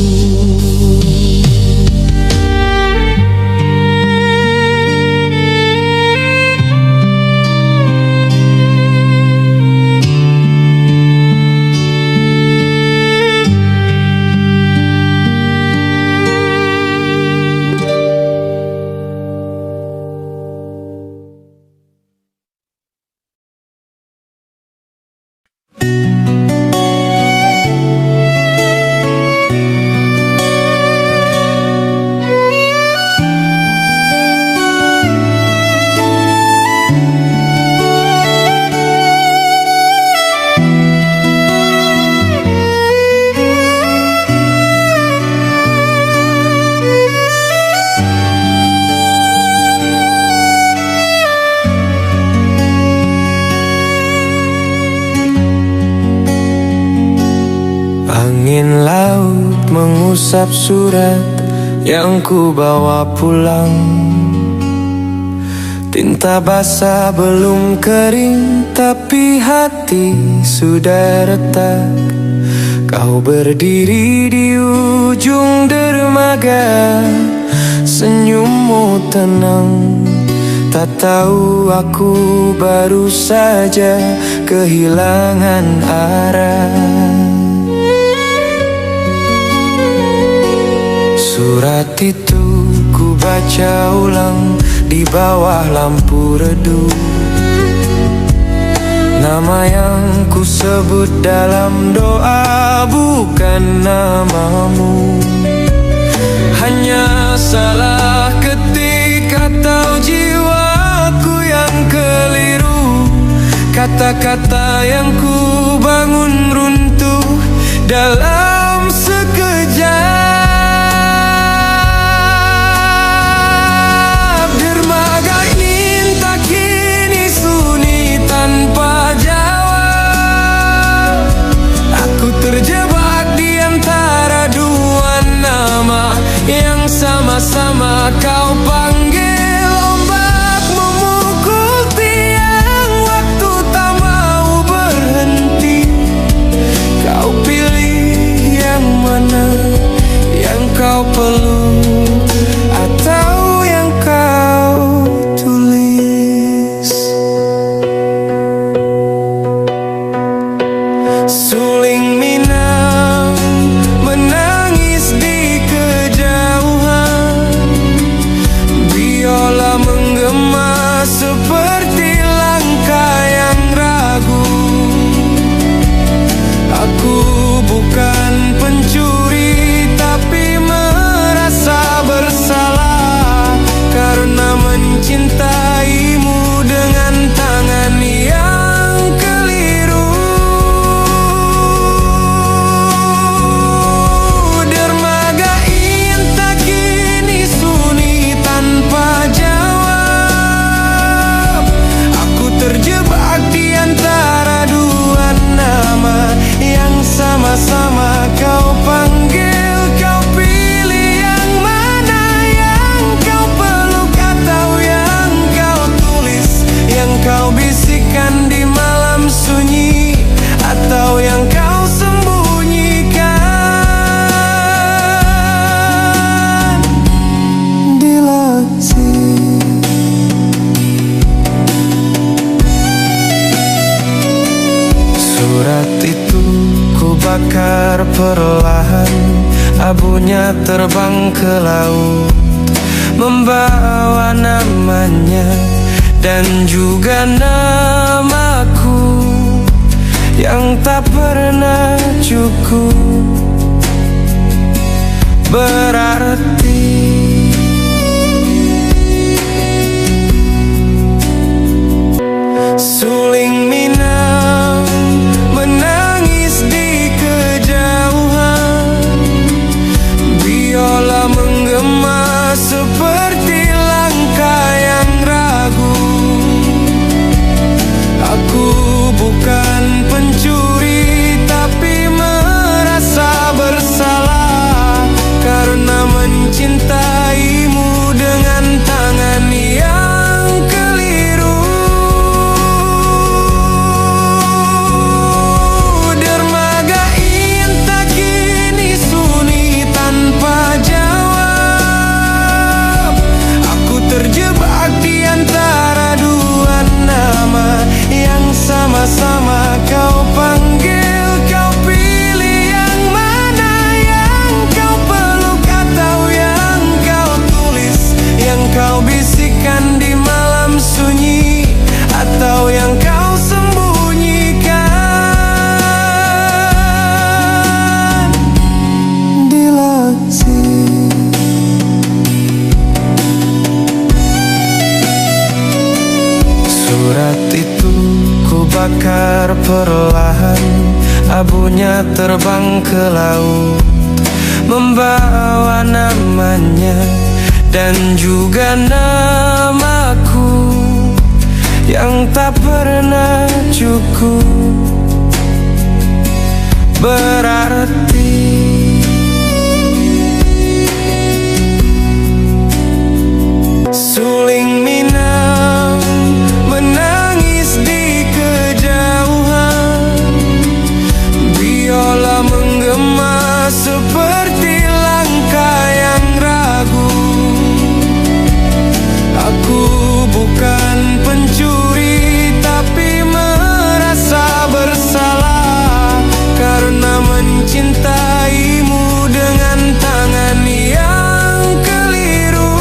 Angin laut mengusap surat yang ku bawa pulang. Tinta basah belum kering, tapi hati sudah retak. Kau berdiri di ujung dermaga, senyummu tenang. Tak tahu aku baru saja kehilangan arah. Surat itu ku baca ulang di bawah lampu redup. Nama yang ku sebut dalam doa bukan namamu. Hanya salah ketik atau jiwaku yang keliru. Kata-kata yang ku bangun runtuh dalam sekejap. Terjebak di antara dua nama yang sama-sama kau panggil. Ombak memukul tiang, waktu tak mau berhenti. Kau pilih bakar perlahan, abunya terbang ke laut, membawa namanya dan juga namaku yang tak pernah cukup berarti. Suling Minang menangis di kejauhan, biola menggema seperti langkah yang ragu. Aku bukan pencuri tapi merasa bersalah karena mencintaimu dengan tangan yang keliru. Dermaga Inta kini sunyi tanpa jawab. Aku terjebak di antara dua nama yang sama-sama kau panggil. Kau pilih yang mana, yang kau peluk atau yang kau tulis, yang kau bisikkan di malam sunyi atau yang kau sembunyikan di laksir. Surat itu ku bakar perlahan, abunya terbang ke laut, membawa namanya dan juga namaku yang tak pernah cukup berarti. Suling Minang menangis di kejauhan, biola menggema seperti langkah yang ragu. Aku bukan pencuri tapi merasa bersalah karena mencintaimu dengan tangan yang keliru.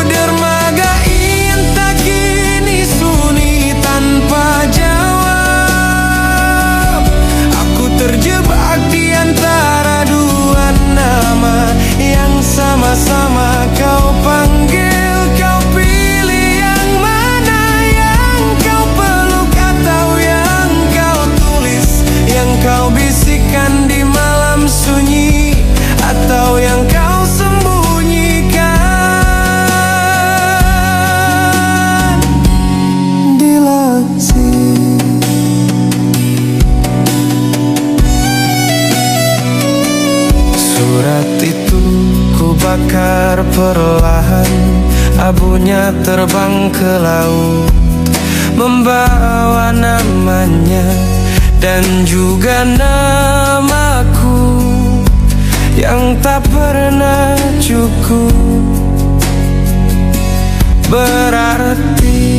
Dermaga Inta kini sunyi tanpa jawab. Aku terjebak di antara dua nama yang sama-sama kau panggil. Kau pilih yang mana, yang kau peluk atau yang kau tulis, yang kau bisikkan di malam sunyi atau yang kau sembunyikan di laksir. Surat itu ku bakar perlahan, abunya terbang ke laut, membawa namanya dan juga namaku yang tak pernah cukup berarti.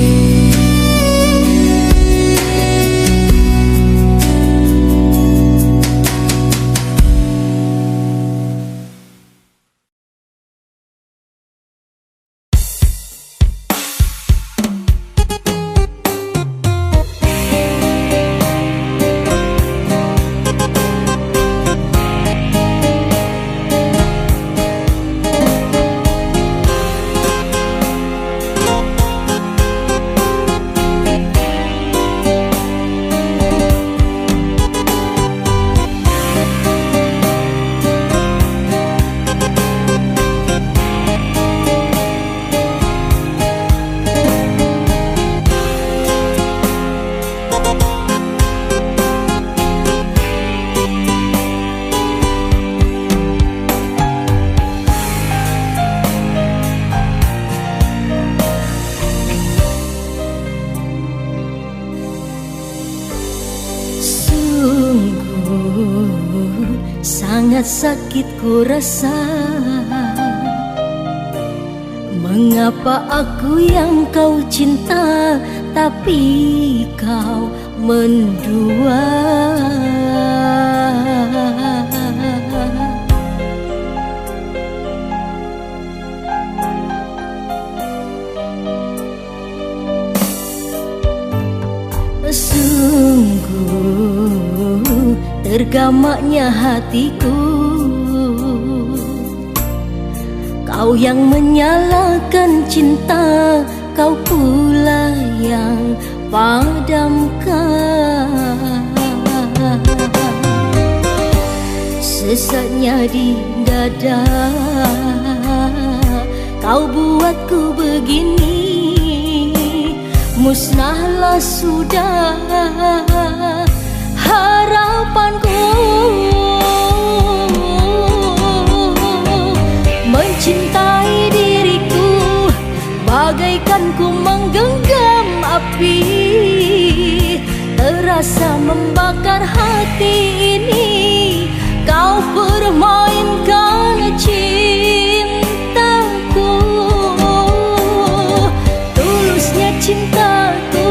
sangat sakit ku rasa. Mengapa aku yang kau cinta tapi kau mendua. Sungguh tergamaknya hatiku, kau yang menyalakan cinta, kau pula yang padamkan. Sesaknya di dada, kau buatku begini. Musnahlah sudah harapanku, mencintai diriku bagaikan ku menggenggam api, terasa membakar hati ini. Kau permainkan cintaku, tulusnya cintaku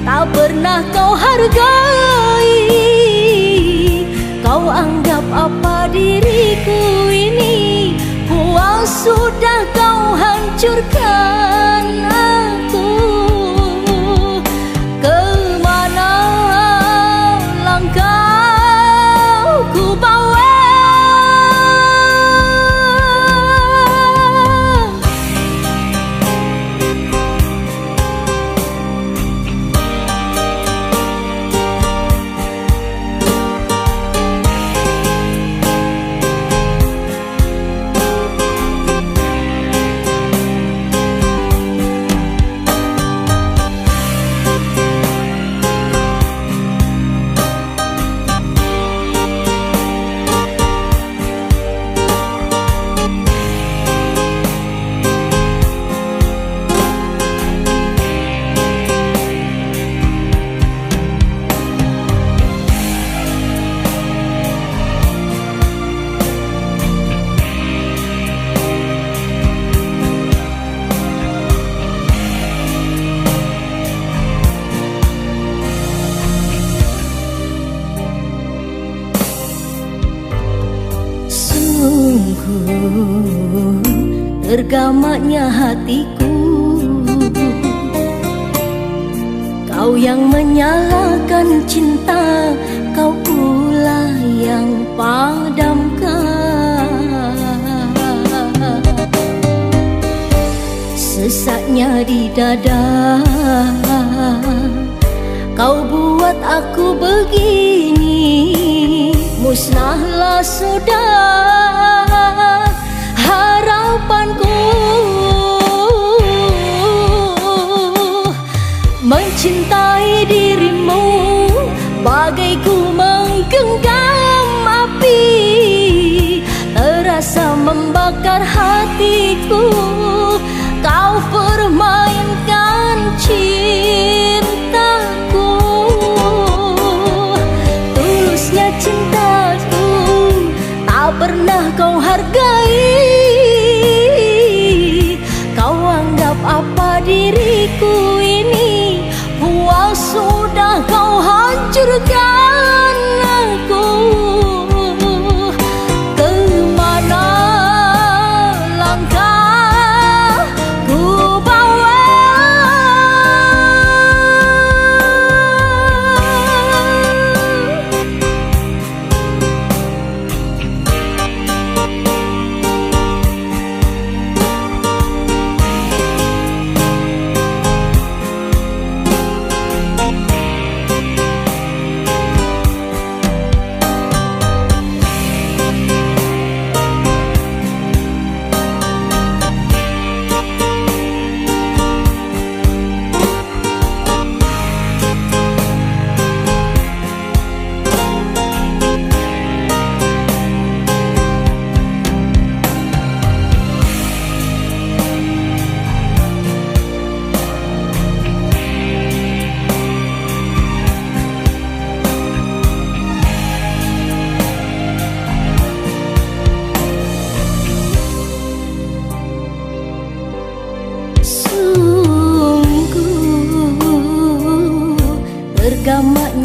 tak pernah kau hargai. Kau anggap apa diriku ini, puas sudah kau hancurkan aku. Kemana langkah ku bawa? Sungguh tergamaknya hatiku, kau yang menyalakan cinta, kau pula yang padamkan. Sesaknya di dada, kau buat aku begini. Musnahlah sudah harapanku, mencintai dirimu bagai ku menggenggam api, terasa membakar hatiku. Kau permainkan cintaku, tulusnya cintaku tak pernah kau hargai. Kau anggap apa diriku ini, puas sudah kau hancurkan aku. Kemana langkah ku bawa?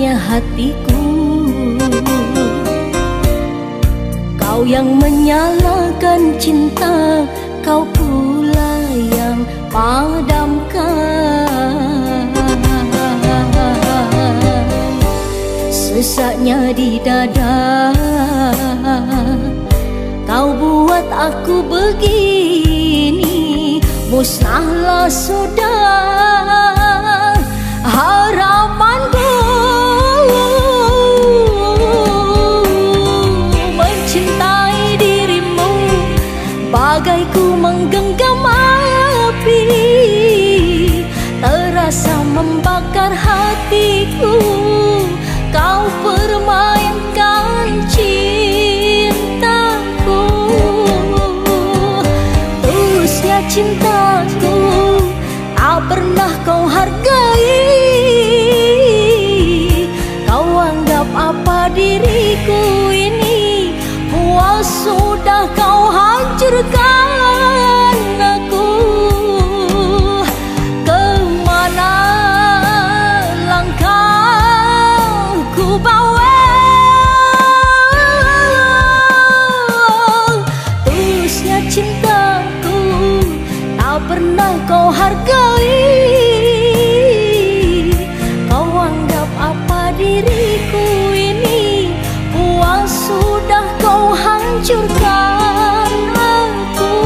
permainkannya hatiku. Kau yang menyalakan cinta, kau pula yang padamkan. Sesaknya di dada, kau buat aku begini. Musnahlah sudah harapanku. Mencintai dirimu bagai ku menggenggam api, terasa membakar hatiku. Kau permainkan cintaku. Tulusnya cintaku tak pernah kau hargai. Kau anggap apa diriku ini? Puas sudah kau hancurkan aku. Kemana langkahku bawa? Tulusnya cintaku tak pernah kau hargai. Kau anggap apa diriku ini? Puas sudah kau hancurkan aku.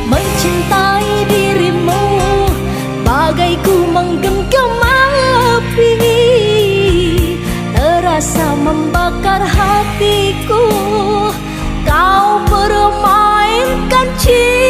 Mencintai dirimu bagai ku menggenggam api, terasa membakar hatiku. Kau permainkan cinta.